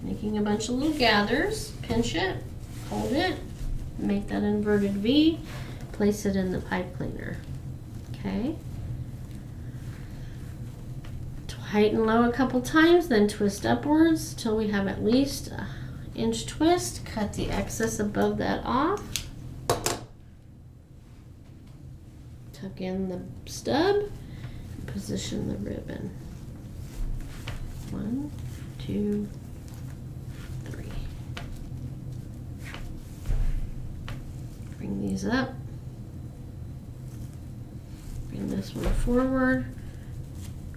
Making a bunch of little gathers. Pinch it. Hold it. Make that inverted V. Place it in the pipe cleaner. Okay. Tighten low a couple times, then twist upwards till we have at least 1 inch twist. Cut the excess above that off. Tuck in the stub and position the ribbon. 1, 2, 3. Bring these up. Bring this one forward.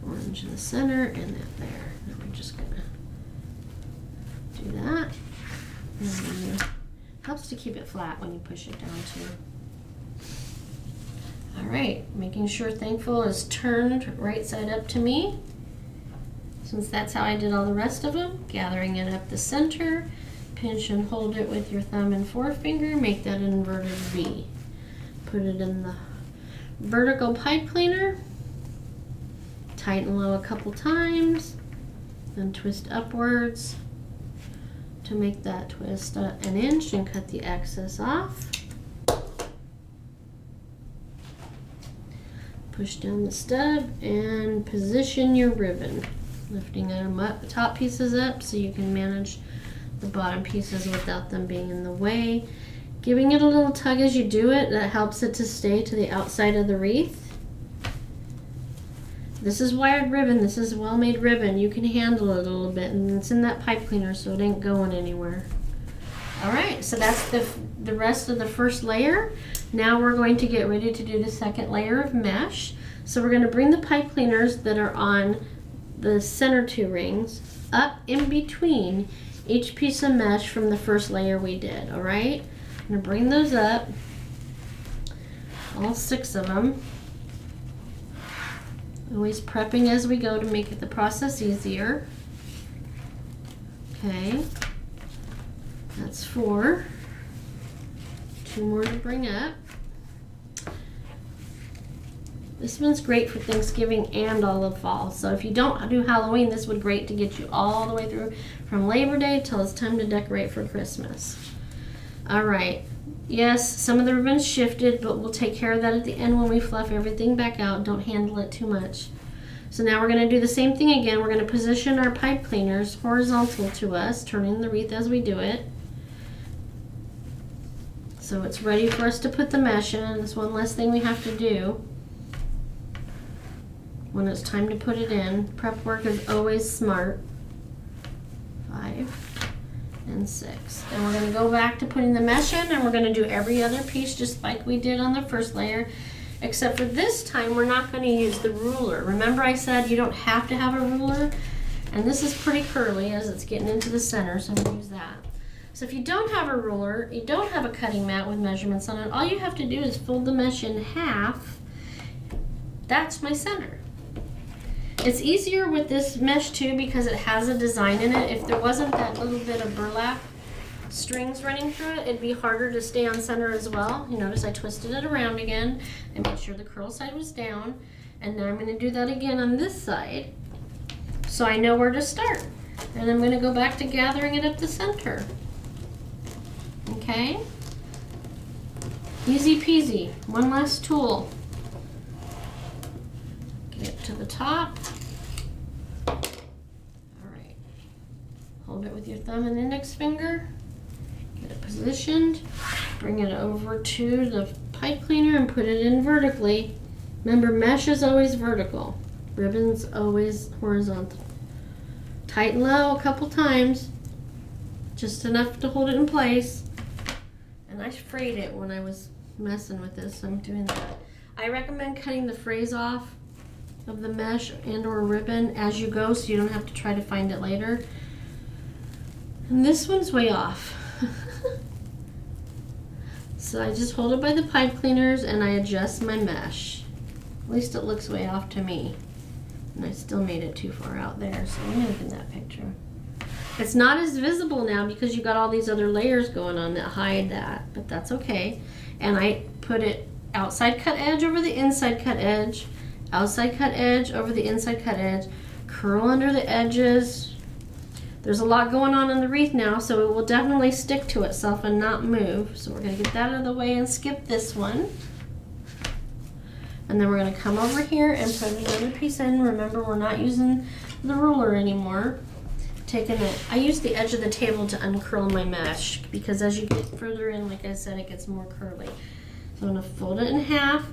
Orange in the center and that there. Now we're just gonna do that. And then it helps to keep it flat when you push it down too. All right, making sure thankful is turned right side up to me. Since that's how I did all the rest of them. Gathering it up the center. Pinch and hold it with your thumb and forefinger. Make that an inverted V. Put it in the vertical pipe cleaner. Tighten low a couple times, then twist upwards to make that twist 1 inch and cut the excess off. Push down the stub and position your ribbon, lifting them up, the top pieces up so you can manage the bottom pieces without them being in the way. Giving it a little tug as you do it, that helps it to stay to the outside of the wreath. This is wired ribbon. This is well-made ribbon. You can handle it a little bit, and it's in that pipe cleaner, so it ain't going anywhere. All right, so that's the rest of the first layer. Now we're going to get ready to do the second layer of mesh. So we're going to bring the pipe cleaners that are on the center 2 rings up in between each piece of mesh from the first layer we did. All right, I'm going to bring those up, all 6 of them. Always prepping as we go to make the process easier. Okay, that's 4. 2 more to bring up. This one's great for Thanksgiving and all of fall. So if you don't do Halloween, this would be great to get you all the way through from Labor Day till it's time to decorate for Christmas. All right. Yes, some of the ribbons shifted, but we'll take care of that at the end when we fluff everything back out. Don't handle it too much. So now we're going to do the same thing again. We're going to position our pipe cleaners horizontal to us, turning the wreath as we do it. So it's ready for us to put the mesh in. That's one less thing we have to do when it's time to put it in. Prep work is always smart. 5 and 6. And we're going to go back to putting the mesh in, and we're going to do every other piece just like we did on the first layer, except for this time we're not going to use the ruler. Remember I said you don't have to have a ruler, and this is pretty curly as it's getting into the center, so we'll use that. So if you don't have a ruler, you don't have a cutting mat with measurements on it, all you have to do is fold the mesh in half. That's my center. It's easier with this mesh too because it has a design in it. If there wasn't that little bit of burlap strings running through it, it'd be harder to stay on center as well. You notice I twisted it around again and made sure the curl side was down. And now I'm going to do that again on this side so I know where to start. And I'm going to go back to gathering it at the center. Okay? Easy peasy. One last tool. Get it to the top. Alright. Hold it with your thumb and index finger. Get it positioned. Bring it over to the pipe cleaner and put it in vertically. Remember, mesh is always vertical. Ribbon's always horizontal. Tighten low a couple times. Just enough to hold it in place. And I frayed it when I was messing with this, so I'm doing that. I recommend cutting the frays off of the mesh and or ribbon as you go so you don't have to try to find it later. And this one's way off. So I just hold it by the pipe cleaners and I adjust my mesh. At least it looks way off to me. And I still made it too far out there, so let me look in that picture. It's not as visible now because you got all these other layers going on that hide that, but that's okay. And I put it outside cut edge over the inside cut edge, outside cut edge over the inside cut edge, curl under the edges. There's a lot going on in the wreath now, so it will definitely stick to itself and not move. So we're going to get that out of the way and skip this one. And then we're going to come over here and put another piece in. Remember, we're not using the ruler anymore. Taking it, I use the edge of the table to uncurl my mesh because as you get further in, like I said, it gets more curly. So I'm going to fold it in half.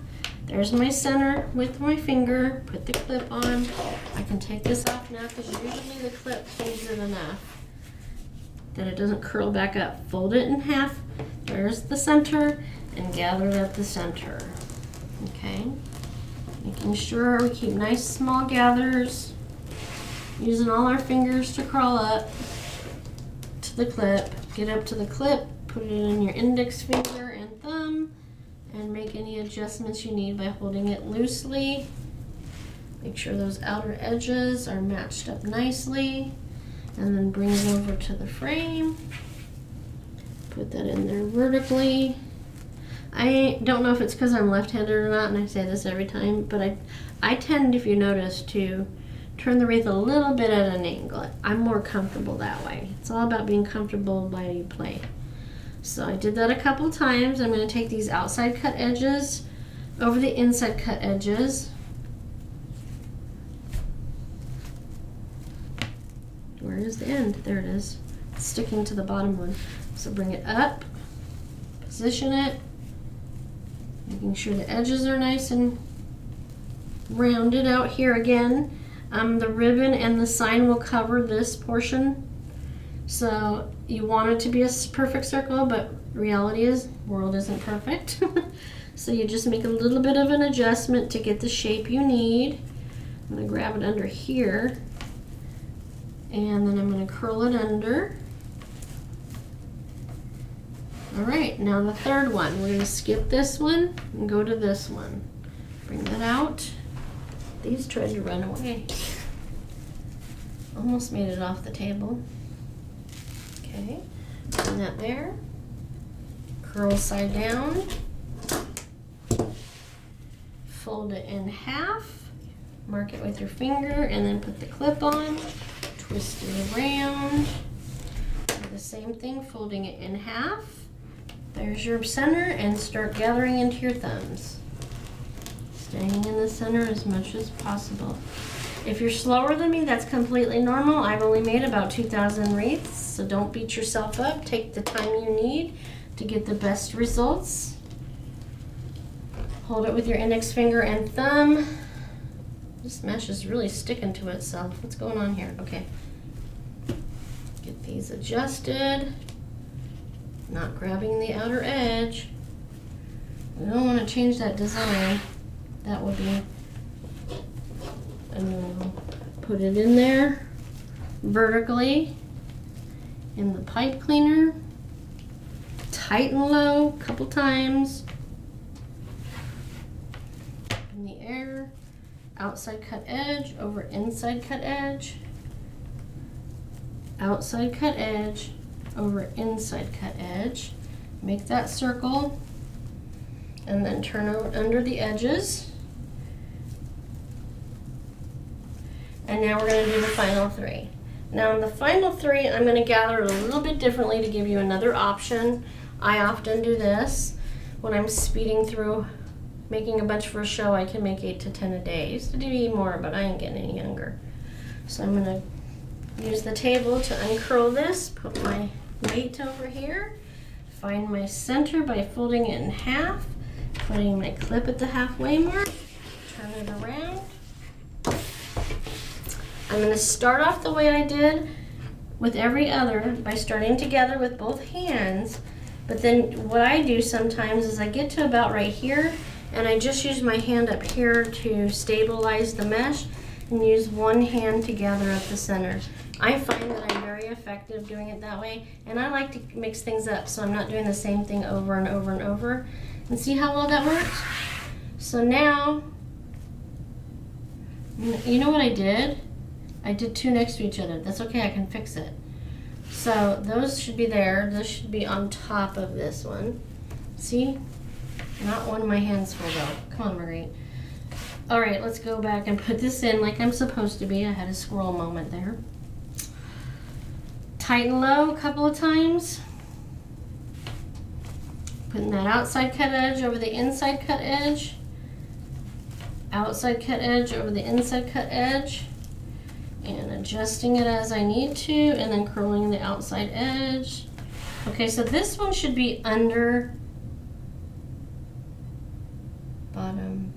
There's my center with my finger. Put the clip on. I can take this off now because usually the clip holds it enough that it doesn't curl back up. Fold it in half. There's the center and gather it at the center. Okay, making sure we keep nice small gathers, using all our fingers to crawl up to the clip. Get up to the clip, put it in your index finger and thumb, and make any adjustments you need by holding it loosely. Make sure those outer edges are matched up nicely, and then bring it over to the frame. Put that in there vertically. I don't know if it's because I'm left-handed or not, and I say this every time, but I tend, if you notice, to turn the wreath a little bit at an angle. I'm more comfortable that way. It's all about being comfortable while you play. So I did that a couple times. I'm going to take these outside cut edges over the inside cut edges. Where is the end? There it is. It's sticking to the bottom one. So bring it up, position it, making sure the edges are nice and rounded out here again. The ribbon and the sign will cover this portion. So you want it to be a perfect circle, but reality is, world isn't perfect. So you just make a little bit of an adjustment to get the shape you need. I'm going to grab it under here, and then I'm going to curl it under. All right, now the third one. We're going to skip this one and go to this one. Bring that out. These tried to run away. Almost made it off the table. Okay, bring that there. Curl side down. Fold it in half. Mark it with your finger and then put the clip on. Twist it around. Do the same thing, folding it in half. There's your center, and start gathering into your thumbs. Staying in the center as much as possible. If you're slower than me, that's completely normal. I've only made about 2,000 wreaths, so don't beat yourself up. Take the time you need to get the best results. Hold it with your index finger and thumb. This mesh is really sticking to itself. What's going on here? Okay. Get these adjusted. Not grabbing the outer edge. We don't want to change that design. That would be, and then we'll put it in there vertically in the pipe cleaner. Tighten low a couple times. In the air. Outside cut edge over inside cut edge. Outside cut edge over inside cut edge. Make that circle and then turn over under the edges. And now we're going to do the final 3. Now in the final 3, I'm going to gather it a little bit differently to give you another option. I often do this when I'm speeding through making a bunch for a show. I can make 8 to 10 a day. I used to do more, but I ain't getting any younger. So I'm going to use the table to uncurl this, put my weight over here, find my center by folding it in half, putting my clip at the halfway mark, turn it around. I'm going to start off the way I did with every other by starting together with both hands, but then what I do sometimes is I get to about right here and I just use my hand up here to stabilize the mesh and use one hand together at the center. I find that I'm very effective doing it that way, and I like to mix things up so I'm not doing the same thing over and over and over. And see how well that works? So now, you know what I did? I did 2 next to each other. That's okay, I can fix it. So those should be there. Those should be on top of this one. See? Not one of my hands full though. Come on, Marguerite. All right, let's go back and put this in like I'm supposed to be. I had a squirrel moment there. Tighten low a couple of times. Putting that outside cut edge over the inside cut edge. Outside cut edge over the inside cut edge. And adjusting it as I need to, and then curling the outside edge. Okay, so this one should be under, bottom.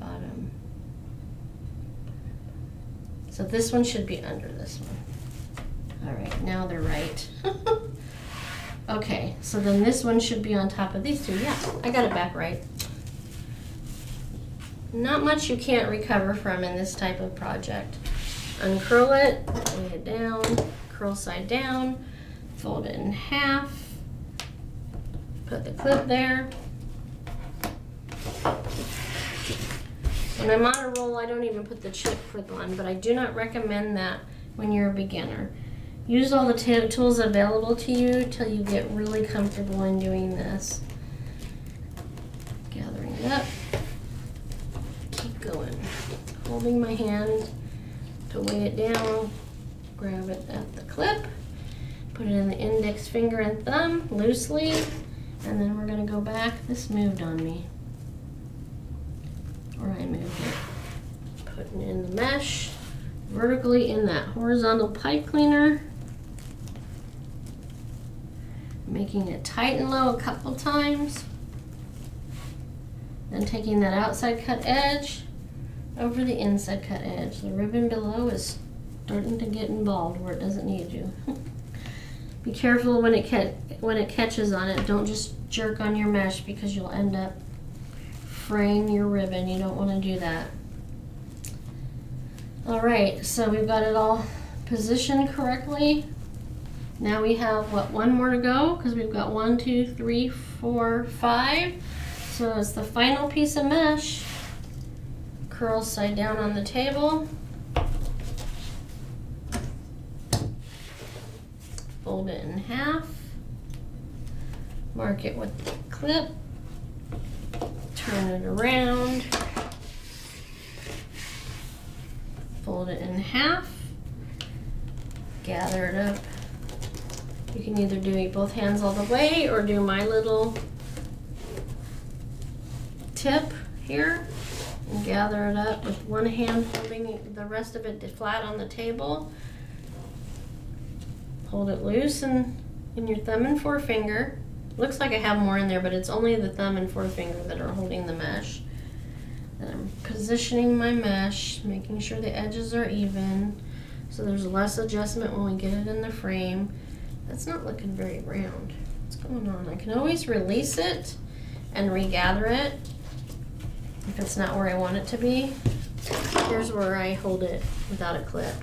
So this one should be under this one. All right, now they're right. Okay, so then this one should be on top of these 2. Yeah, I got it back right. Not much you can't recover from in this type of project. Uncurl it, lay it down, curl side down, fold it in half, put the clip there. When I'm on a roll, I don't even put the chip clip on, but I do not recommend that when you're a beginner. Use all the tools available to you till you get really comfortable in doing this. Gathering it up, keep going, holding my hand to weigh it down, grab it at the clip, put it in the index finger and thumb loosely, and then we're going to go back. This moved on me, or I moved it. Putting in the mesh vertically in that horizontal pipe cleaner, making it tight and low a couple times, then taking that outside cut edge over the inside cut edge. The ribbon below is starting to get involved where it doesn't need to. Be careful when it catches on it. Don't just jerk on your mesh because you'll end up fraying your ribbon. You don't want to do that. All right, so we've got it all positioned correctly. Now we have, what, 1 more to go? Because we've got 1, 2, 3, 4, 5. So it's the final piece of mesh. Curl side down on the table. Fold it in half. Mark it with the clip. Turn it around. Fold it in half. Gather it up. You can either do both hands all the way or do my little tip here and gather it up with one hand, holding the rest of it flat on the table. Hold it loose in your thumb and forefinger. Looks like I have more in there, but it's only the thumb and forefinger that are holding the mesh. And I'm positioning my mesh, making sure the edges are even, so there's less adjustment when we get it in the frame. That's not looking very round. What's going on? I can always release it and regather it if it's not where I want it to be. Here's where I hold it without a clip.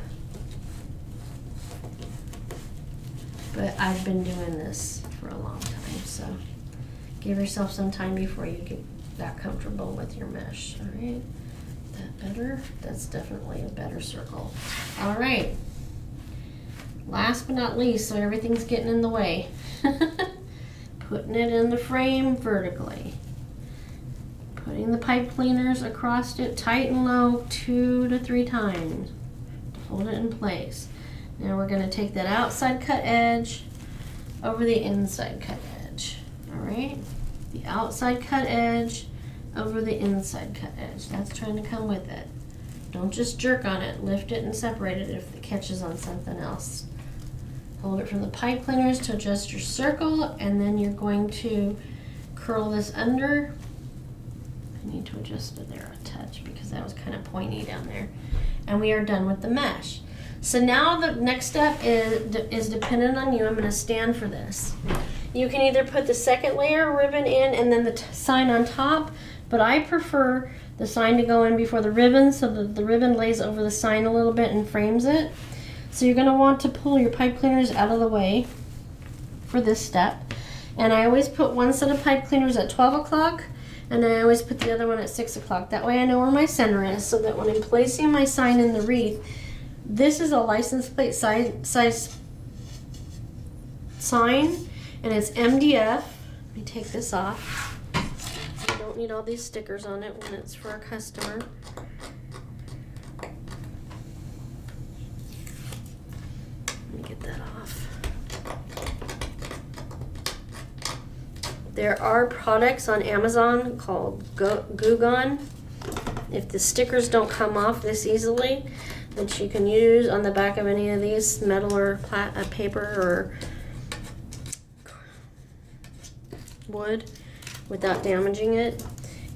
But I've been doing this for a long time, so give yourself some time before you get that comfortable with your mesh. All right, that better? That's definitely a better circle. All right, last but not least, so everything's getting in the way, putting it in the frame vertically. Putting the pipe cleaners across it tight and low 2 to 3 times to hold it in place. Now we're going to take that outside cut edge over the inside cut edge. Alright? The outside cut edge over the inside cut edge. That's trying to come with it. Don't just jerk on it. Lift it and separate it if it catches on something else. Hold it from the pipe cleaners to adjust your circle, and then you're going to curl this under. I need to adjust it there a touch because that was kind of pointy down there. And we are done with the mesh. So now the next step is dependent on you. I'm going to stand for this. You can either put the second layer of ribbon in and then the sign on top, but I prefer the sign to go in before the ribbon so that the ribbon lays over the sign a little bit and frames it. So you're going to want to pull your pipe cleaners out of the way for this step. And I always put one set of pipe cleaners at 12 o'clock and I always put the other one at 6 o'clock. That way I know where my center is, so that when I'm placing my sign in the wreath, this is a license plate size sign, and it's MDF. Let me take this off. I don't need all these stickers on it when it's for a customer. Let me get that off. There are products on Amazon called Goo Gone. If the stickers don't come off this easily, that you can use on the back of any of these metal or paper or wood without damaging it.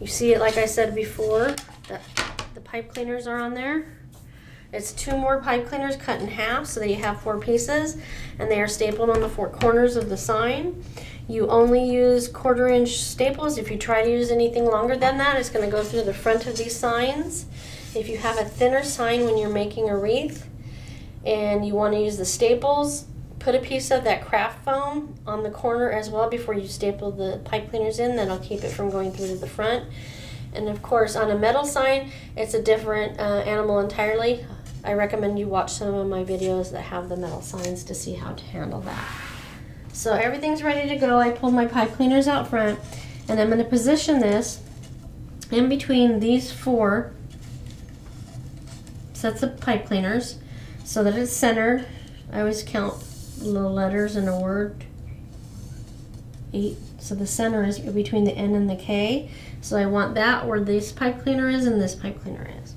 You see it, like I said before, that the pipe cleaners are on there. It's 2 more pipe cleaners cut in half so that you have 4 pieces, and they are stapled on the 4 corners of the sign. You only use 1/4 inch staples. If you try to use anything longer than that, it's going to go through the front of these signs. If you have a thinner sign when you're making a wreath and you want to use the staples, put a piece of that craft foam on the corner as well before you staple the pipe cleaners in. That'll keep it from going through to the front. And of course, on a metal sign, it's a different animal entirely. I recommend you watch some of my videos that have the metal signs to see how to handle that. So everything's ready to go. I pulled my pipe cleaners out front, and I'm going to position this in between these 4 sets of pipe cleaners so that it's centered. I always count little letters in a word. 8. So the center is between the N and the K. So I want that where this pipe cleaner is and this pipe cleaner is.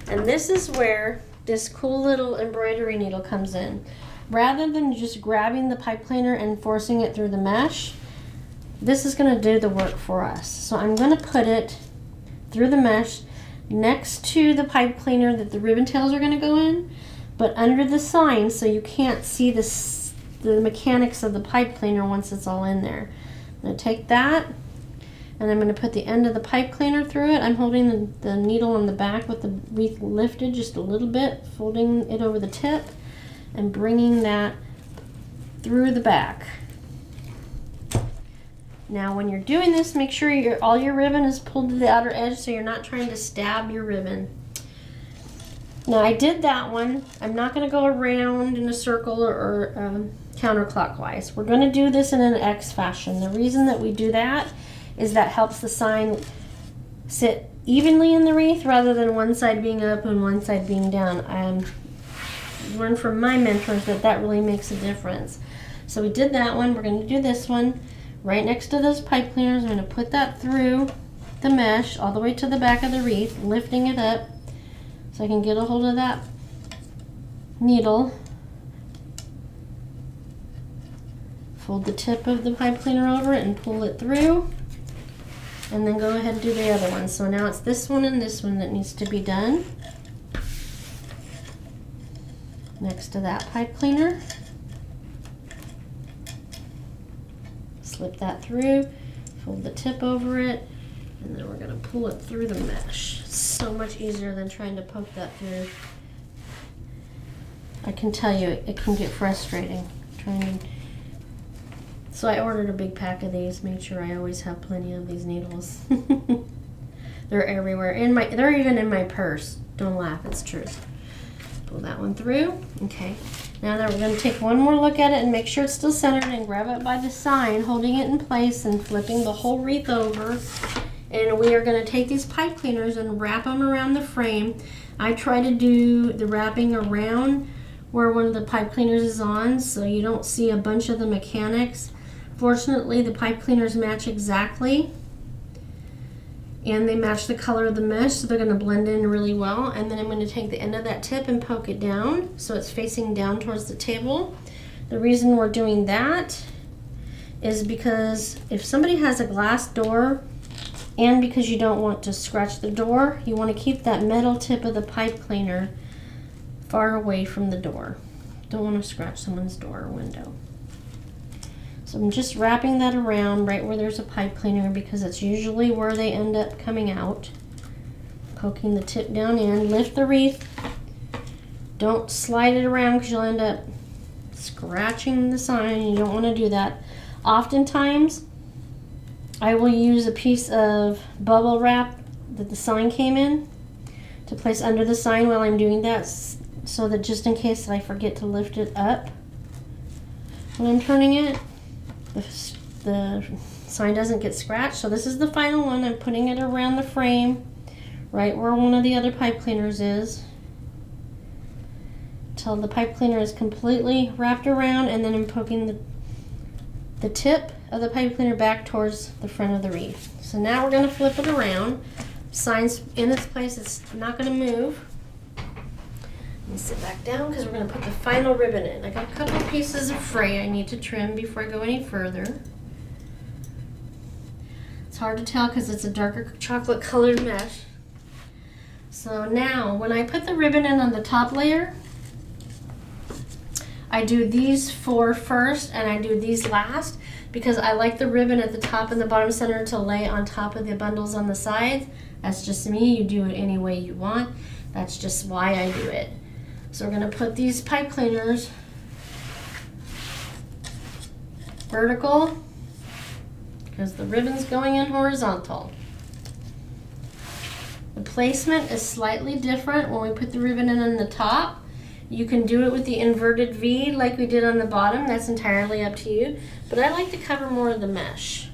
And this is where this cool little embroidery needle comes in. Rather than just grabbing the pipe cleaner and forcing it through the mesh, this is going to do the work for us. So I'm going to put it through the mesh next to the pipe cleaner that the ribbon tails are going to go in, but under the sign so you can't see the mechanics of the pipe cleaner once it's all in there. I'm going to take that and I'm going to put the end of the pipe cleaner through it. I'm holding the needle on the back with the wreath lifted just a little bit, folding it over the tip and bringing that through the back. Now when you're doing this, make sure all your ribbon is pulled to the outer edge so you're not trying to stab your ribbon. Now I did that one. I'm not going to go around in a circle or counterclockwise. We're going to do this in an X fashion. The reason that we do that is that helps the sign sit evenly in the wreath rather than one side being up and one side being down. Learned from my mentors that really makes a difference. So we did that one. We're going to do this one right next to those pipe cleaners. I'm going to put that through the mesh all the way to the back of the wreath, lifting it up so I can get a hold of that needle. Fold the tip of the pipe cleaner over it and pull it through, and then go ahead and do the other one. So now it's this one and this one that needs to be done next to that pipe cleaner. Slip that through, fold the tip over it, and then we're going to pull it through the mesh. So much easier than trying to poke that through. I can tell you it can get frustrating trying. So I ordered a big pack of these, made sure I always have plenty of these needles. They're everywhere. They're even in my purse. Don't laugh, it's true. Pull that one through. Okay. Now that we're going to take one more look at it and make sure it's still centered and grab it by the sign, holding it in place and flipping the whole wreath over. And we are going to take these pipe cleaners and wrap them around the frame. I try to do the wrapping around where one of the pipe cleaners is on so you don't see a bunch of the mechanics. Fortunately, the pipe cleaners match exactly. And they match the color of the mesh, so they're going to blend in really well. And then I'm going to take the end of that tip and poke it down so it's facing down towards the table. The reason we're doing that is because if somebody has a glass door, and because you don't want to scratch the door, you want to keep that metal tip of the pipe cleaner far away from the door. Don't want to scratch someone's door or window. So I'm just wrapping that around right where there's a pipe cleaner because it's usually where they end up coming out. Poking the tip down in, lift the wreath. Don't slide it around because you'll end up scratching the sign. You don't want to do that. Oftentimes, I will use a piece of bubble wrap that the sign came in to place under the sign while I'm doing that, so that just in case I forget to lift it up when I'm turning it, the sign doesn't get scratched. So this is the final one. I'm putting it around the frame, right where one of the other pipe cleaners is, till the pipe cleaner is completely wrapped around, and then I'm poking the tip of the pipe cleaner back towards the front of the wreath. So now we're going to flip it around. Sign's in its place. It's not going to move. Let me sit back down because we're going to put the final ribbon in. I got a couple pieces of fray I need to trim before I go any further. It's hard to tell because it's a darker chocolate colored mesh. So now when I put the ribbon in on the top layer, I do these four first and I do these last because I like the ribbon at the top and the bottom center to lay on top of the bundles on the sides. That's just me. You do it any way you want. That's just why I do it. So we're going to put these pipe cleaners vertical because the ribbon's going in horizontal. The placement is slightly different when we put the ribbon in on the top. You can do it with the inverted V like we did on the bottom. That's entirely up to you. But I like to cover more of the mesh.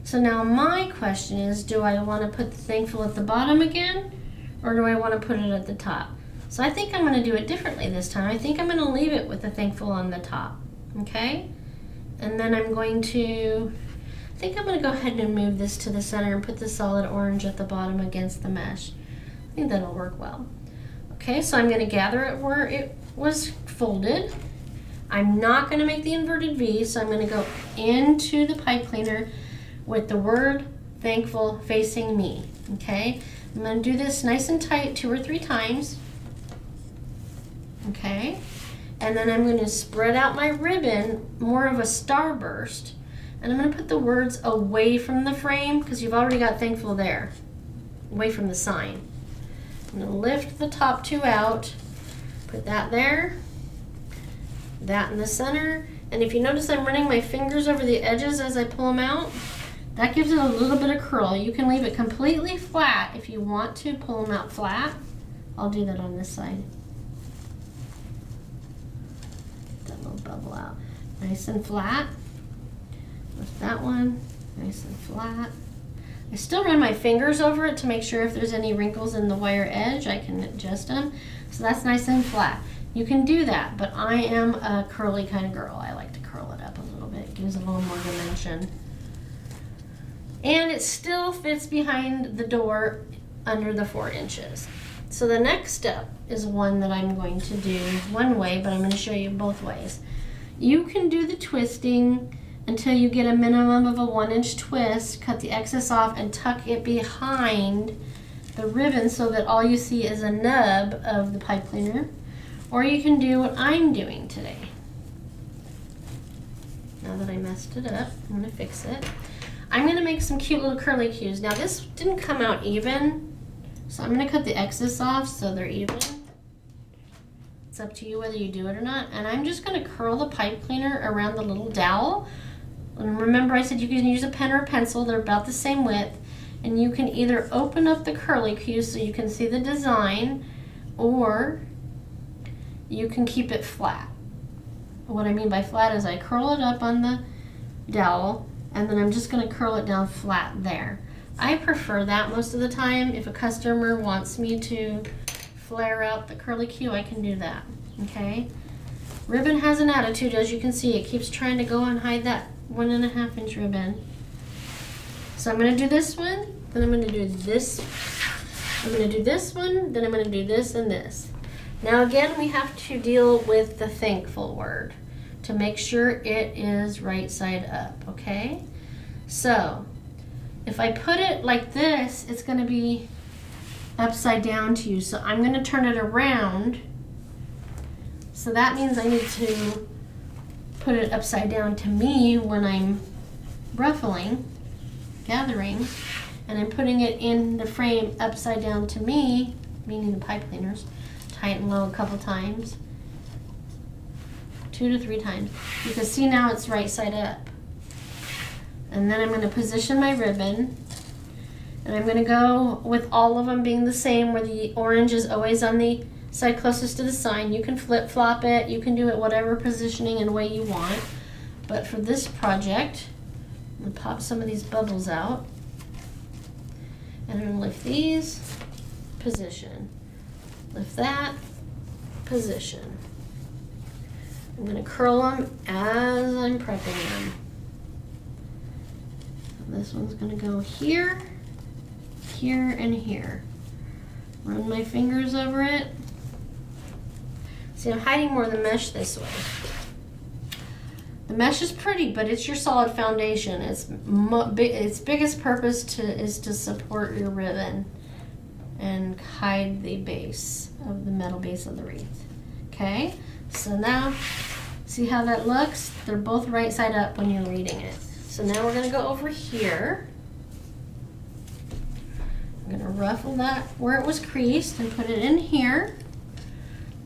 So now my question is, do I want to put the thankful at the bottom again? Or do I want to put it at the top? So I think I'm going to do it differently this time. I think I'm going to leave it with the thankful on the top. Okay? And then I'm going to go ahead and move this to the center and put the solid orange at the bottom against the mesh. I think that'll work well. Okay, so I'm going to gather it where it was folded. I'm not going to make the inverted V, so I'm going to go into the pipe cleaner with the word thankful facing me. Okay, I'm going to do this nice and tight 2 or 3 times. Okay, and then I'm going to spread out my ribbon more of a starburst, and I'm going to put the words away from the frame because you've already got thankful there, away from the sign. I'm going to lift the top 2 out, put that there, that in the center, and if you notice I'm running my fingers over the edges as I pull them out, that gives it a little bit of curl. You can leave it completely flat if you want to pull them out flat. I'll do that on this side. Get that little bubble out. Nice and flat. Lift that one, nice and flat. I still run my fingers over it to make sure if there's any wrinkles in the wire edge, I can adjust them. So that's nice and flat. You can do that, but I am a curly kind of girl. I like to curl it up a little bit. It gives it a little more dimension. And it still fits behind the door under the 4 inches. So the next step is one that I'm going to do one way, but I'm going to show you both ways. You can do the twisting until you get a minimum of a 1-inch twist, cut the excess off and tuck it behind the ribbon so that all you see is a nub of the pipe cleaner. Or you can do what I'm doing today. Now that I messed it up, I'm going to fix it. I'm going to make some cute little curly cues. Now this didn't come out even, so I'm going to cut the excess off so they're even. It's up to you whether you do it or not. And I'm just going to curl the pipe cleaner around the little dowel. And remember I said you can use a pen or a pencil. They're about the same width. And you can either open up the curly cues so you can see the design, or you can keep it flat. What I mean by flat is I curl it up on the dowel, and then I'm just going to curl it down flat there. I prefer that most of the time. If a customer wants me to flare out the curly Q, I can do that, okay? Ribbon has an attitude, as you can see. It keeps trying to go and hide that 1.5 inch ribbon. So I'm going to do this one, then I'm going to do this. I'm going to do this one, then I'm going to do this and this. Now again, we have to deal with the thankful word to make sure it is right side up, okay? So if I put it like this, it's going to be upside down to you. So I'm going to turn it around. So that means I need to put it upside down to me when I'm ruffling, gathering, and I'm putting it in the frame upside down to me, meaning the pipe cleaners. Tighten low a couple times, 2 to 3 times, because see, now it's right side up. And then I'm going to position my ribbon, and I'm going to go with all of them being the same, where the orange is always on the side closest to the sign. You can flip-flop it, you can do it whatever positioning and way you want, but for this project, I'm going to pop some of these bubbles out, and I'm going to lift these, position. Lift that, position. I'm going to curl them as I'm prepping them. This one's going to go here, here, and here. Run my fingers over it. See, I'm hiding more of the mesh this way. The mesh is pretty, but it's your solid foundation. Its biggest purpose is to support your ribbon and hide the base of the metal base of the wreath. Okay, so now see how that looks? They're both right side up when you're reading it. So now we're going to go over here. I'm going to ruffle that where it was creased and put it in here.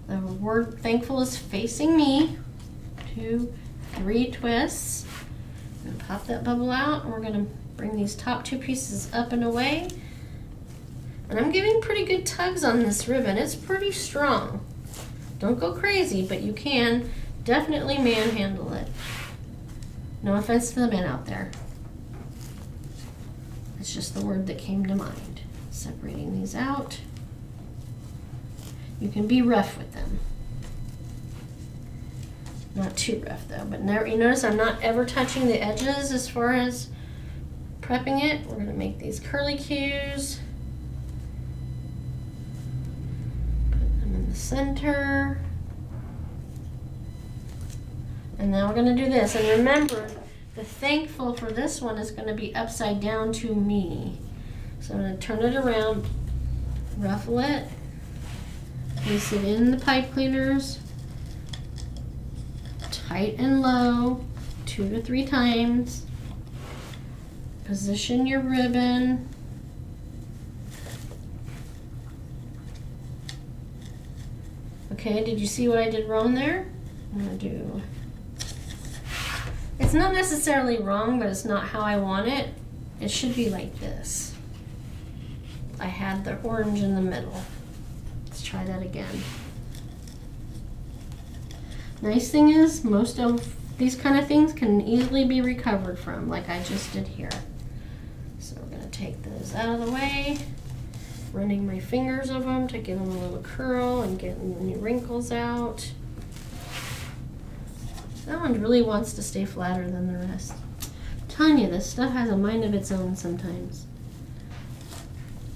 The word thankful is facing me. 2, 3 twists. I'm going to pop that bubble out, and we're going to bring these top 2 pieces up and away. And I'm giving pretty good tugs on this ribbon. It's pretty strong. Don't go crazy, but you can definitely manhandle it. No offense to the men out there. It's just the word that came to mind. Separating these out. You can be rough with them. Not too rough though, but never, you notice I'm not ever touching the edges as far as prepping it. We're going to make these curly cues. Center, and now we're going to do this. And remember, the thankful for this one is going to be upside down to me. So I'm going to turn it around, ruffle it, place it in the pipe cleaners, tight and low, 2 to 3 times. Position your ribbon. Okay, did you see what I did wrong there? I'm going to do... It's not necessarily wrong, but it's not how I want it. It should be like this. I had the orange in the middle. Let's try that again. Nice thing is, most of these kind of things can easily be recovered from, like I just did here. So we're going to take those out of the way. Running my fingers over them to give them a little curl and getting any wrinkles out. That one really wants to stay flatter than the rest. I'm telling you, this stuff has a mind of its own sometimes.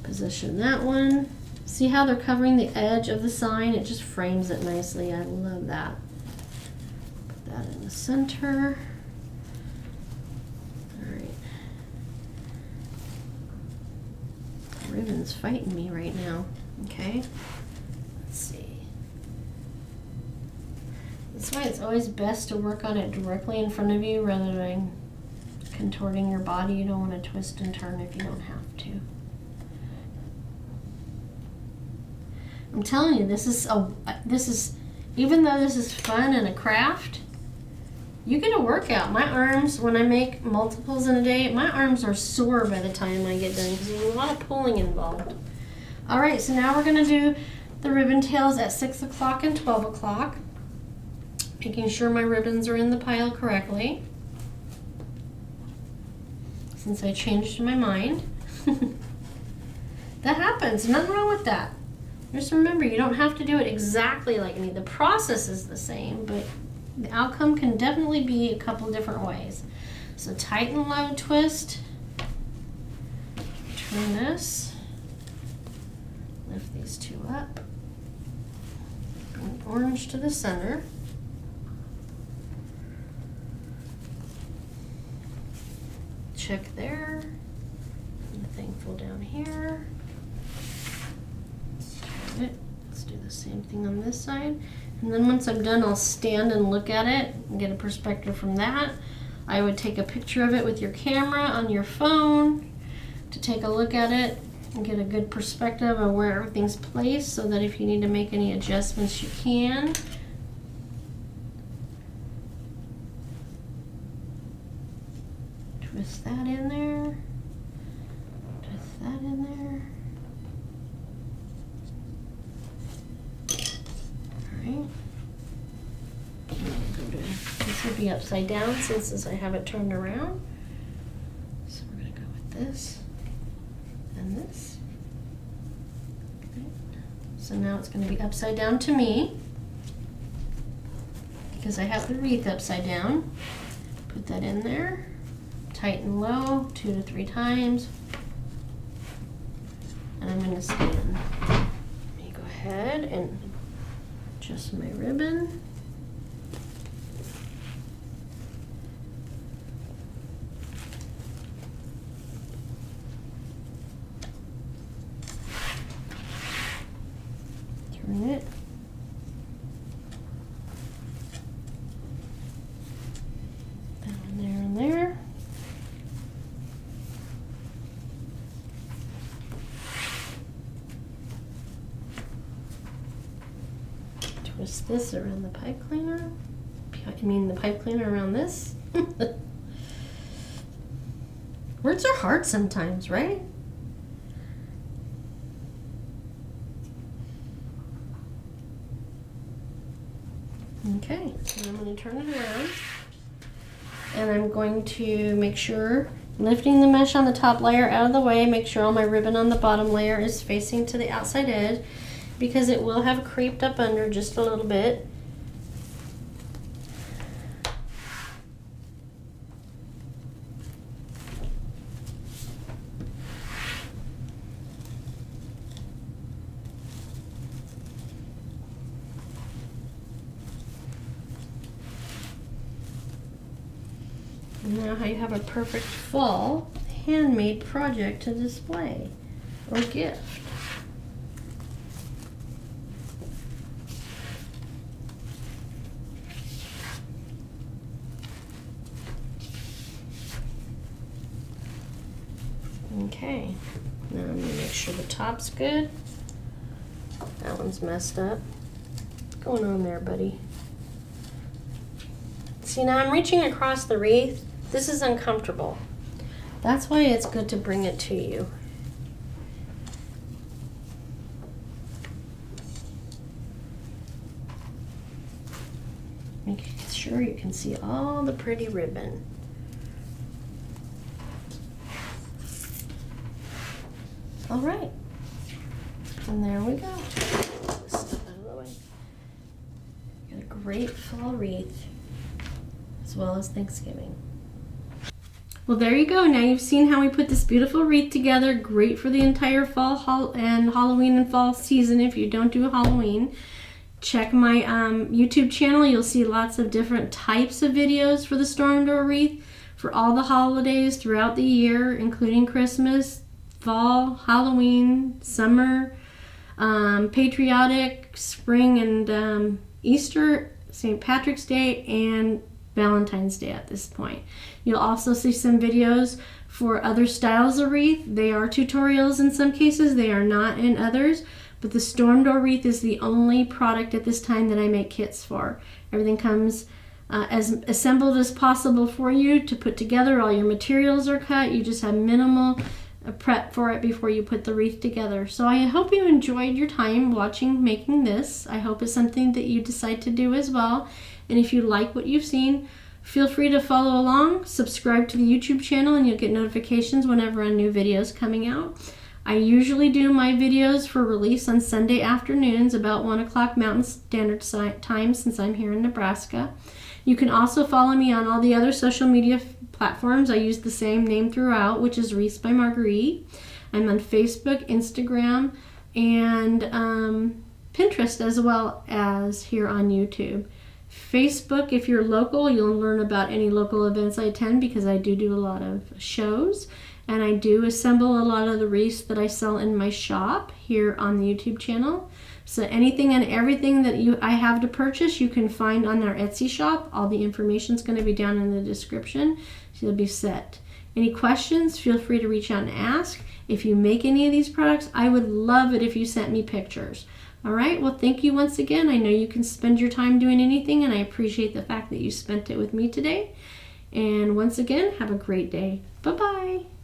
Position that one. See how they're covering the edge of the sign? It just frames it nicely. I love that. Put that in the center. Ribbon's fighting me right now. Okay, let's see. That's why it's always best to work on it directly in front of you rather than contorting your body. You don't want to twist and turn if you don't have to. I'm telling you, this is even though this is fun and a craft, you get a workout. My arms, when I make multiples in a day, my arms are sore by the time I get done because there's a lot of pulling involved. All right, so now we're going to do the ribbon tails at 6 o'clock and 12 o'clock, making sure my ribbons are in the pile correctly, since I changed my mind. That happens, nothing wrong with that. Just remember, you don't have to do it exactly like me. The process is the same, but the outcome can definitely be a couple different ways. So tight and low twist, turn this, lift these two up, bring orange to the center. Check there, and the thankful down here. Let's do the same thing on this side. And then once I'm done, I'll stand and look at it and get a perspective from that. I would take a picture of it with your camera on your phone to take a look at it and get a good perspective of where everything's placed, so that if you need to make any adjustments, you can. Twist that in there. Twist that in there. This would be upside down since I have it turned around. So we're going to go with this and this. Okay. So now it's going to be upside down to me because I have the wreath upside down. Put that in there, tight and low, 2 to 3 times. And I'm going to stand. Let me go ahead and adjust my ribbon. Turn it. Down there and there. Twist this around the pipe cleaner. I mean the pipe cleaner around this. Words are hard sometimes, right? Okay, so I'm going to turn it around, and I'm going to make sure, lifting the mesh on the top layer out of the way, make sure all my ribbon on the bottom layer is facing to the outside edge, because it will have creeped up under just a little bit. And now you have a perfect fall handmade project to display or gift. Okay, now I'm going to make sure the top's good. That one's messed up. What's going on there, buddy? See, now I'm reaching across the wreath. This is uncomfortable. That's why it's good to bring it to you. Make sure you can see all the pretty ribbon. All right, and there we go. Put this stuff out of the way. Got a great fall wreath, as well as Thanksgiving. Well, there you go. Now you've seen how we put this beautiful wreath together. Great for the entire fall and Halloween and fall season. If you don't do Halloween, check my YouTube channel. You'll see lots of different types of videos for the storm door wreath for all the holidays throughout the year, including Christmas, fall, Halloween, summer, patriotic, spring, and Easter, St. Patrick's Day, and Valentine's Day at this point. You'll also see some videos for other styles of wreath. They are tutorials in some cases, they are not in others, but the storm door wreath is the only product at this time that I make kits for. Everything comes as assembled as possible for you to put together. All your materials are cut. You just have minimal prep for it before you put the wreath together. So I hope you enjoyed your time watching making this. I hope it's something that you decide to do as well. And if you like what you've seen, feel free to follow along, subscribe to the YouTube channel, and you'll get notifications whenever a new video is coming out. I usually do my videos for release on Sunday afternoons about 1 o'clock Mountain Standard Time since I'm here in Nebraska. You can also follow me on all the other social media platforms. I use the same name throughout, which is Wreath by Marguerite. I'm on Facebook, Instagram, and Pinterest, as well as here on YouTube. Facebook, if you're local, you'll learn about any local events I attend because I do a lot of shows. And I do assemble a lot of the wreaths that I sell in my shop here on the YouTube channel. So anything and everything that I have to purchase, you can find on our Etsy shop. All the information is going to be down in the description, so you'll be set. Any questions, feel free to reach out and ask. If you make any of these products, I would love it if you sent me pictures. All right, well, thank you once again. I know you can spend your time doing anything, and I appreciate the fact that you spent it with me today. And once again, have a great day. Bye-bye.